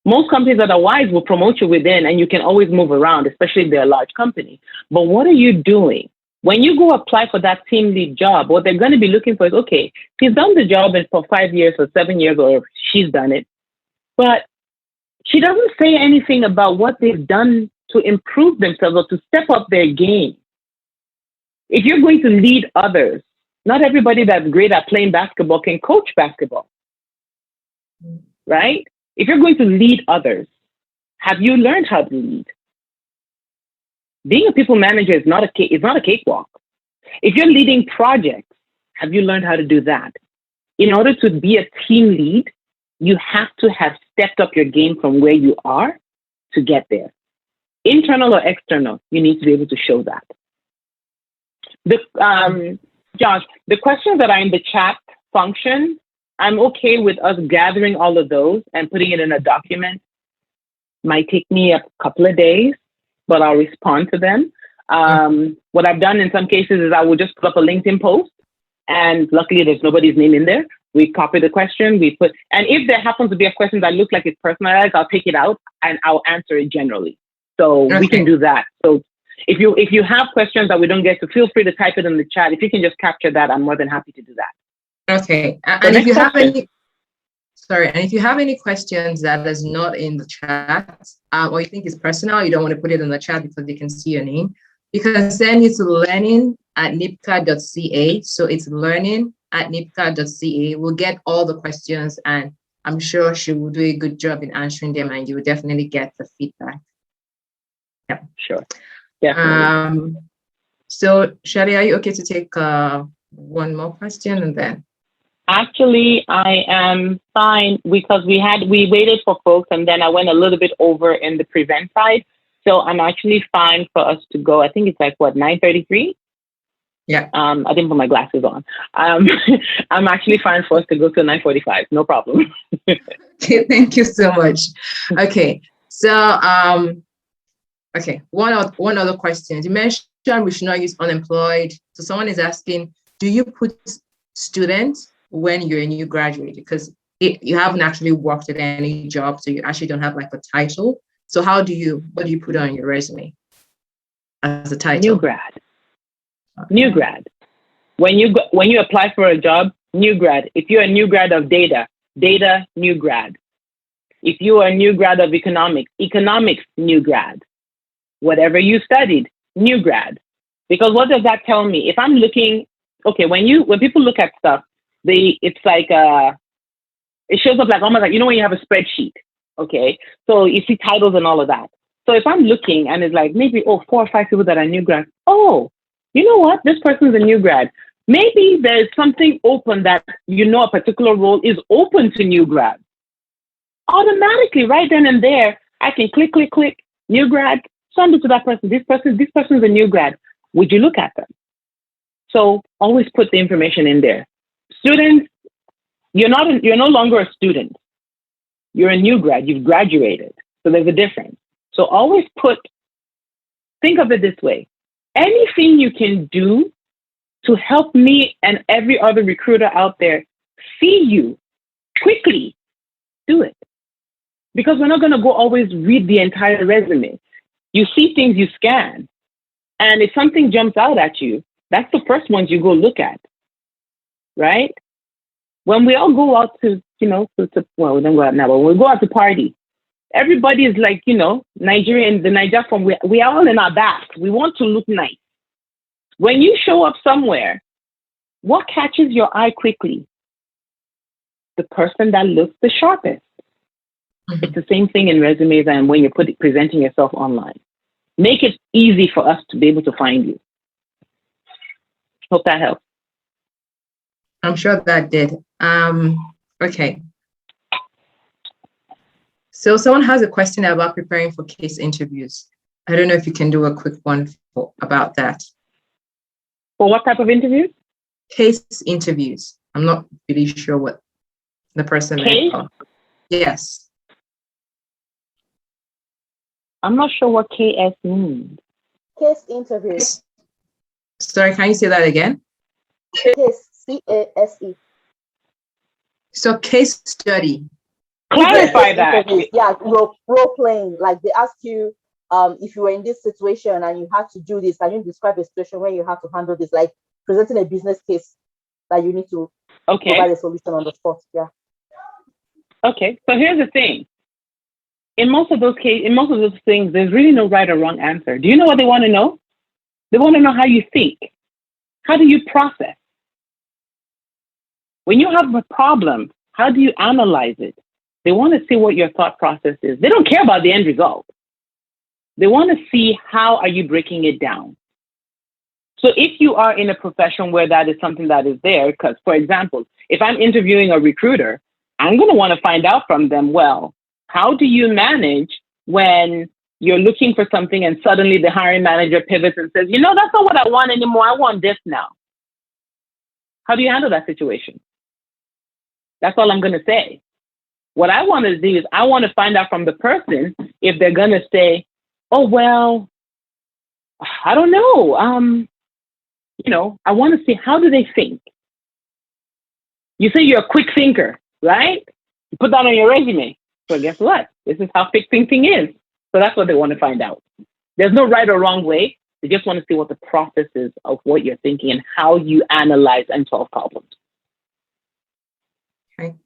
Most companies that are wise will promote you within, and you can always move around, especially if they're a large company. But what are you doing When you go apply for that team lead job, what they're going to be looking for is, okay, she's done the job for 5 years or 7 years, or she's done it, but she doesn't say anything about what they've done to improve themselves or to step up their game. If you're going to lead others, not everybody that's great at playing basketball can coach basketball, right? If you're going to lead others, have you learned how to lead? Being a people manager is not a cakewalk. If you're leading projects, have you learned how to do that? In order to be a team lead, you have to have stepped up your game from where you are to get there. Internal or external, you need to be able to show that. Josh, the questions that are in the chat function, I'm okay with us gathering all of those and putting it in a document. Might take me a couple of days, but I'll respond to them. What I've done in some cases is I will just put up a LinkedIn post, and luckily there's nobody's name in there. We copy the question, and if there happens to be a question that looks like it's personalized, I'll take it out and I'll answer it generally. So we can do that. So if you have questions that we don't get to, feel free to type it in the chat. If you can just capture that, I'm more than happy to do that. Okay. And if you have any questions that is not in the chat, or you think it's personal, you don't want to put it in the chat because they can see your name, you can send it to learning@nipca.ca. So it's learning@nipca.ca. We'll get all the questions, and I'm sure she will do a good job in answering them, and you will definitely get the feedback. Yeah, sure. Yeah. So Shadi, are you okay to take one more question and then? Actually, I am fine because we waited for folks, and then I went a little bit over in the prevent side. So I'm actually fine for us to go. I think it's like 9:33. Yeah. I didn't put my glasses on. I'm actually fine for us to go to 9:45. No problem. Okay, thank you so much. Okay, so okay, one other question. You mentioned we should not use unemployed. So someone is asking, do you put student when you're a new graduate? Because you haven't actually worked at any job, so you actually don't have like a title. So what do you put on your resume as a title? New grad. Okay. New grad. When you apply for a job, new grad. If you're a new grad of data, new grad. If you are a new grad of economics, new grad. Whatever you studied, new grad. Because what does that tell me? If I'm looking, okay, when people look at stuff, it's like it shows up like almost like, when you have a spreadsheet, okay? So you see titles and all of that. So if I'm looking and it's like maybe 4 or 5 people that are new grads, you know what? This person's a new grad. Maybe there's something open that a particular role is open to new grads. Automatically, right then and there, I can click, new grad, send it to that person. This person's a new grad. Would you look at them? So always put the information in there. Students, you're no longer a student. You're a new grad. You've graduated. So there's a difference. So always think of it this way. Anything you can do to help me and every other recruiter out there see you quickly, do it. Because we're not going to go always read the entire resume. You see things, you scan. And if something jumps out at you, that's the first ones you go look at, right? When we all go out to we don't go out now, but when we go out to party, everybody is like, Nigerian, the Niger from, we are all in our back. We want to look nice. When you show up somewhere, what catches your eye quickly? The person that looks the sharpest. Mm-hmm. It's the same thing in resumes and when you're presenting yourself online. Make it easy for us to be able to find you. Hope that helps. I'm sure that did. Okay. So someone has a question about preparing for case interviews. I don't know if you can do a quick one about that. For what type of interviews? Case interviews. I'm not really sure what the person Case? Yes. I'm not sure what KS means. Case interviews. Sorry, can you say that again? Case, C-A-S-E. So case study. Clarify that. Yeah, role playing. Like they ask you if you were in this situation and you had to do this, can you describe a situation where you have to handle this, like presenting a business case that you need to provide a solution on the spot? Yeah. Okay. So here's the thing. In most of those things, there's really no right or wrong answer. Do you know what they want to know? They want to know how you think. How do you process? When you have a problem, how do you analyze it? They want to see what your thought process is. They don't care about the end result. They want to see how are you breaking it down. So if you are in a profession where that is something that is there, because for example, if I'm interviewing a recruiter, I'm going to want to find out from them, well, how do you manage when you're looking for something and suddenly the hiring manager pivots and says, you know, that's not what I want anymore. I want this now. How do you handle that situation? That's all I'm going to say. What I want to do is I want to find out from the person if they're going to say, oh, well, I don't know. You know, I want to see how do they think. You say you're a quick thinker, right? You put that on your resume. So guess what? This is how quick thinking is. So that's what they want to find out. There's no right or wrong way. They just want to see what the process is of what you're thinking and how you analyze and solve problems. Okay.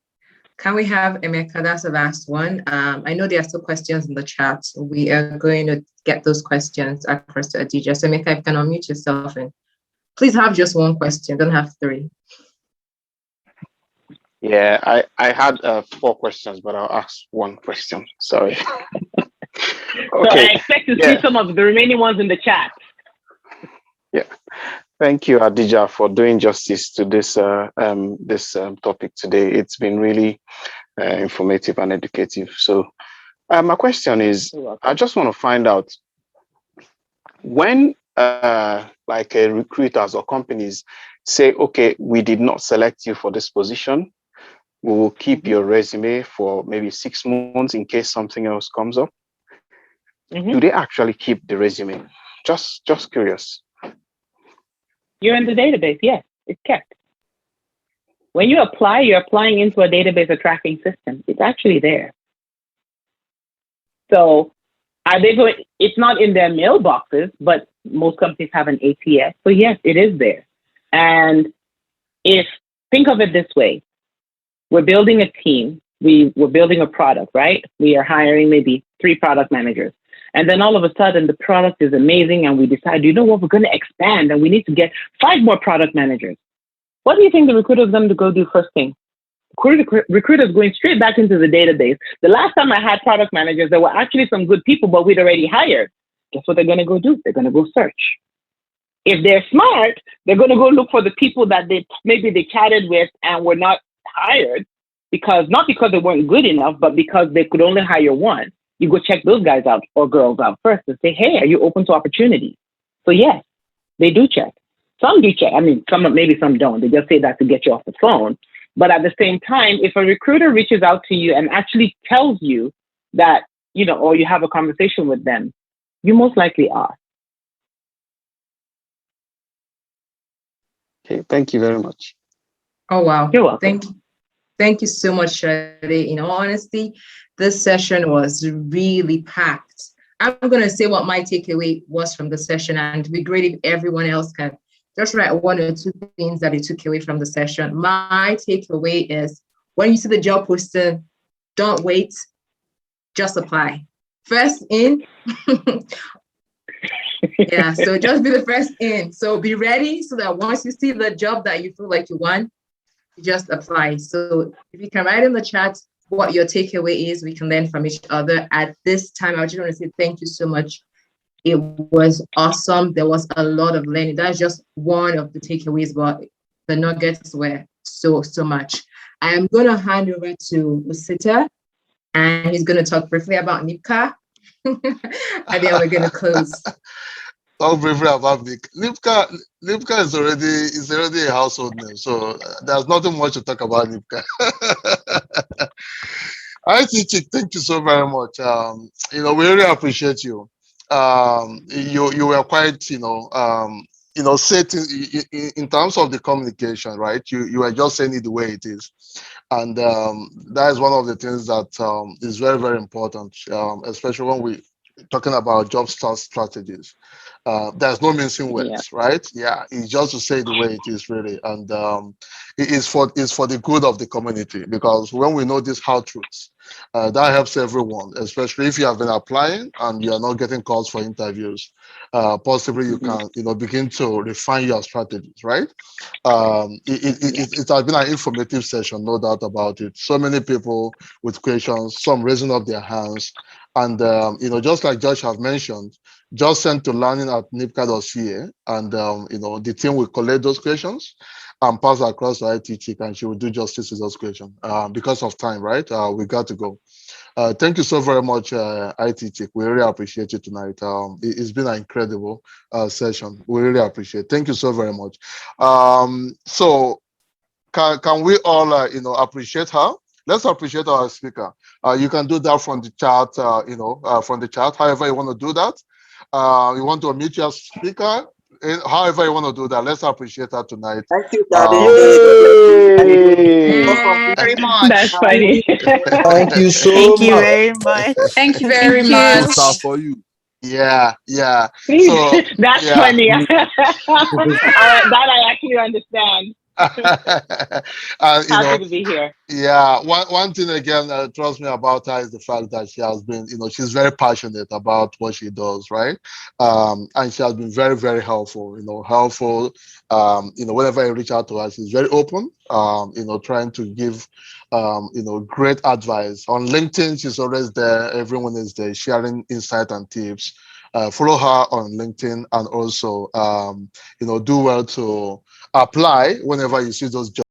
Can we have Emeka? That's the last one. I know there are still questions in the chat. We are going to get those questions across to Adijat. So Emeka, if you can unmute yourself and please have just one question. Don't have three. Yeah, I had 4 questions, but I'll ask one question. Sorry. So I expect to see some of the remaining ones in the chat. Yeah. Thank you, Adijat, for doing justice to this topic today. It's been really informative and educative. So my question is, I just want to find out when like recruiters or companies say, okay, we did not select you for this position. We will keep your resume for maybe 6 months in case something else comes up. Do they actually keep the resume? Just curious. You're in the database. Yes, it's kept. When you apply, you're applying into a database or tracking system. It's actually there. So are they going? It's not in their mailboxes, but most companies have an ATS. So yes, it is there. And think of it this way. We're building a team. We're building a product, right? We are hiring maybe 3 product managers. And then all of a sudden the product is amazing and we decide, you know what, we're going to expand and we need to get 5 more product managers. What do you think the recruiter is going to go do first thing? Recruiter is going straight back into the database. The last time I had product managers, there were actually some good people, but we'd already hired. Guess what they're going to go do? They're going to go search. If they're smart, they're going to go look for the people that maybe they chatted with and were not hired, not because they weren't good enough, but because they could only hire one. You go check those guys out or girls out first and say, hey, are you open to opportunities? So yes, they do check. Some do check. I mean, maybe some don't. They just say that to get you off the phone. But at the same time, if a recruiter reaches out to you and actually tells you that, you know, or you have a conversation with them, you most likely are. Okay, thank you very much. Oh, wow. You're welcome. Thank you so much, Sade. In all honesty, this session was really packed. I'm going to say what my takeaway was from the session, and it'd be great if everyone else can just write 1 or 2 things that they took away from the session. My takeaway is when you see the job posting, don't wait, just apply. First in. Yeah, so just be the first in. So be ready so that once you see the job that you feel like you want, you just apply. So if you can write in the chat what your takeaway is, we can learn from each other. At this time, I just want to say thank you so much. It was awesome. There was a lot of learning. That's just one of the takeaways, but the nuggets were so much. I am going to hand over to Usita, and he's going to talk briefly about NIPCA. And then we're going to close. Talk briefly about NIPCA. NIPCA is already a household name, so there's nothing much to talk about NIPCA. I think, thank you so very much. We really appreciate you. You were quite, set in terms of the communication, right? You were just saying it the way it is. And that is one of the things that is very, very important, especially when talking about job start strategies. There's no mincing words, right? Yeah, it's just to say the way it is really, and it's for the good of the community, because when we know these hard truths, that helps everyone, especially if you have been applying and you are not getting calls for interviews. Possibly you can begin to refine your strategies, right? It has been an informative session, no doubt about it. So many people with questions, some raising up their hands. And, just like Josh have mentioned, just send to learning@nipca.ca, and, the team will collect those questions and pass across to IT chick, and she will do justice to those questions. Because of time, right? We got to go. Thank you so very much, IT chick. We really appreciate you tonight. It's been an incredible session. We really appreciate it. Thank you so very much. So can we all, appreciate her? Let's appreciate our speaker. You can do that from the chat, from the chat, however you want to do that. You want to unmute your speaker, however you want to do that. Let's appreciate her tonight. Thank you, Very Daddy. That's much. funny. Thank you so Thank you much. very much. Thank you very Thank much. you. Toast for you. Yeah. So That's yeah. funny. That I actually understand. And, Happy to be here. yeah, one thing again, trust me about her, is the fact that she has been, she's very passionate about what she does, right? And she has been very, very helpful, whenever I reach out to her, she's very open, trying to give, great advice. On LinkedIn, she's always there. Everyone is there sharing insight and tips. Follow her on LinkedIn, and also, do well to apply whenever you see those jobs.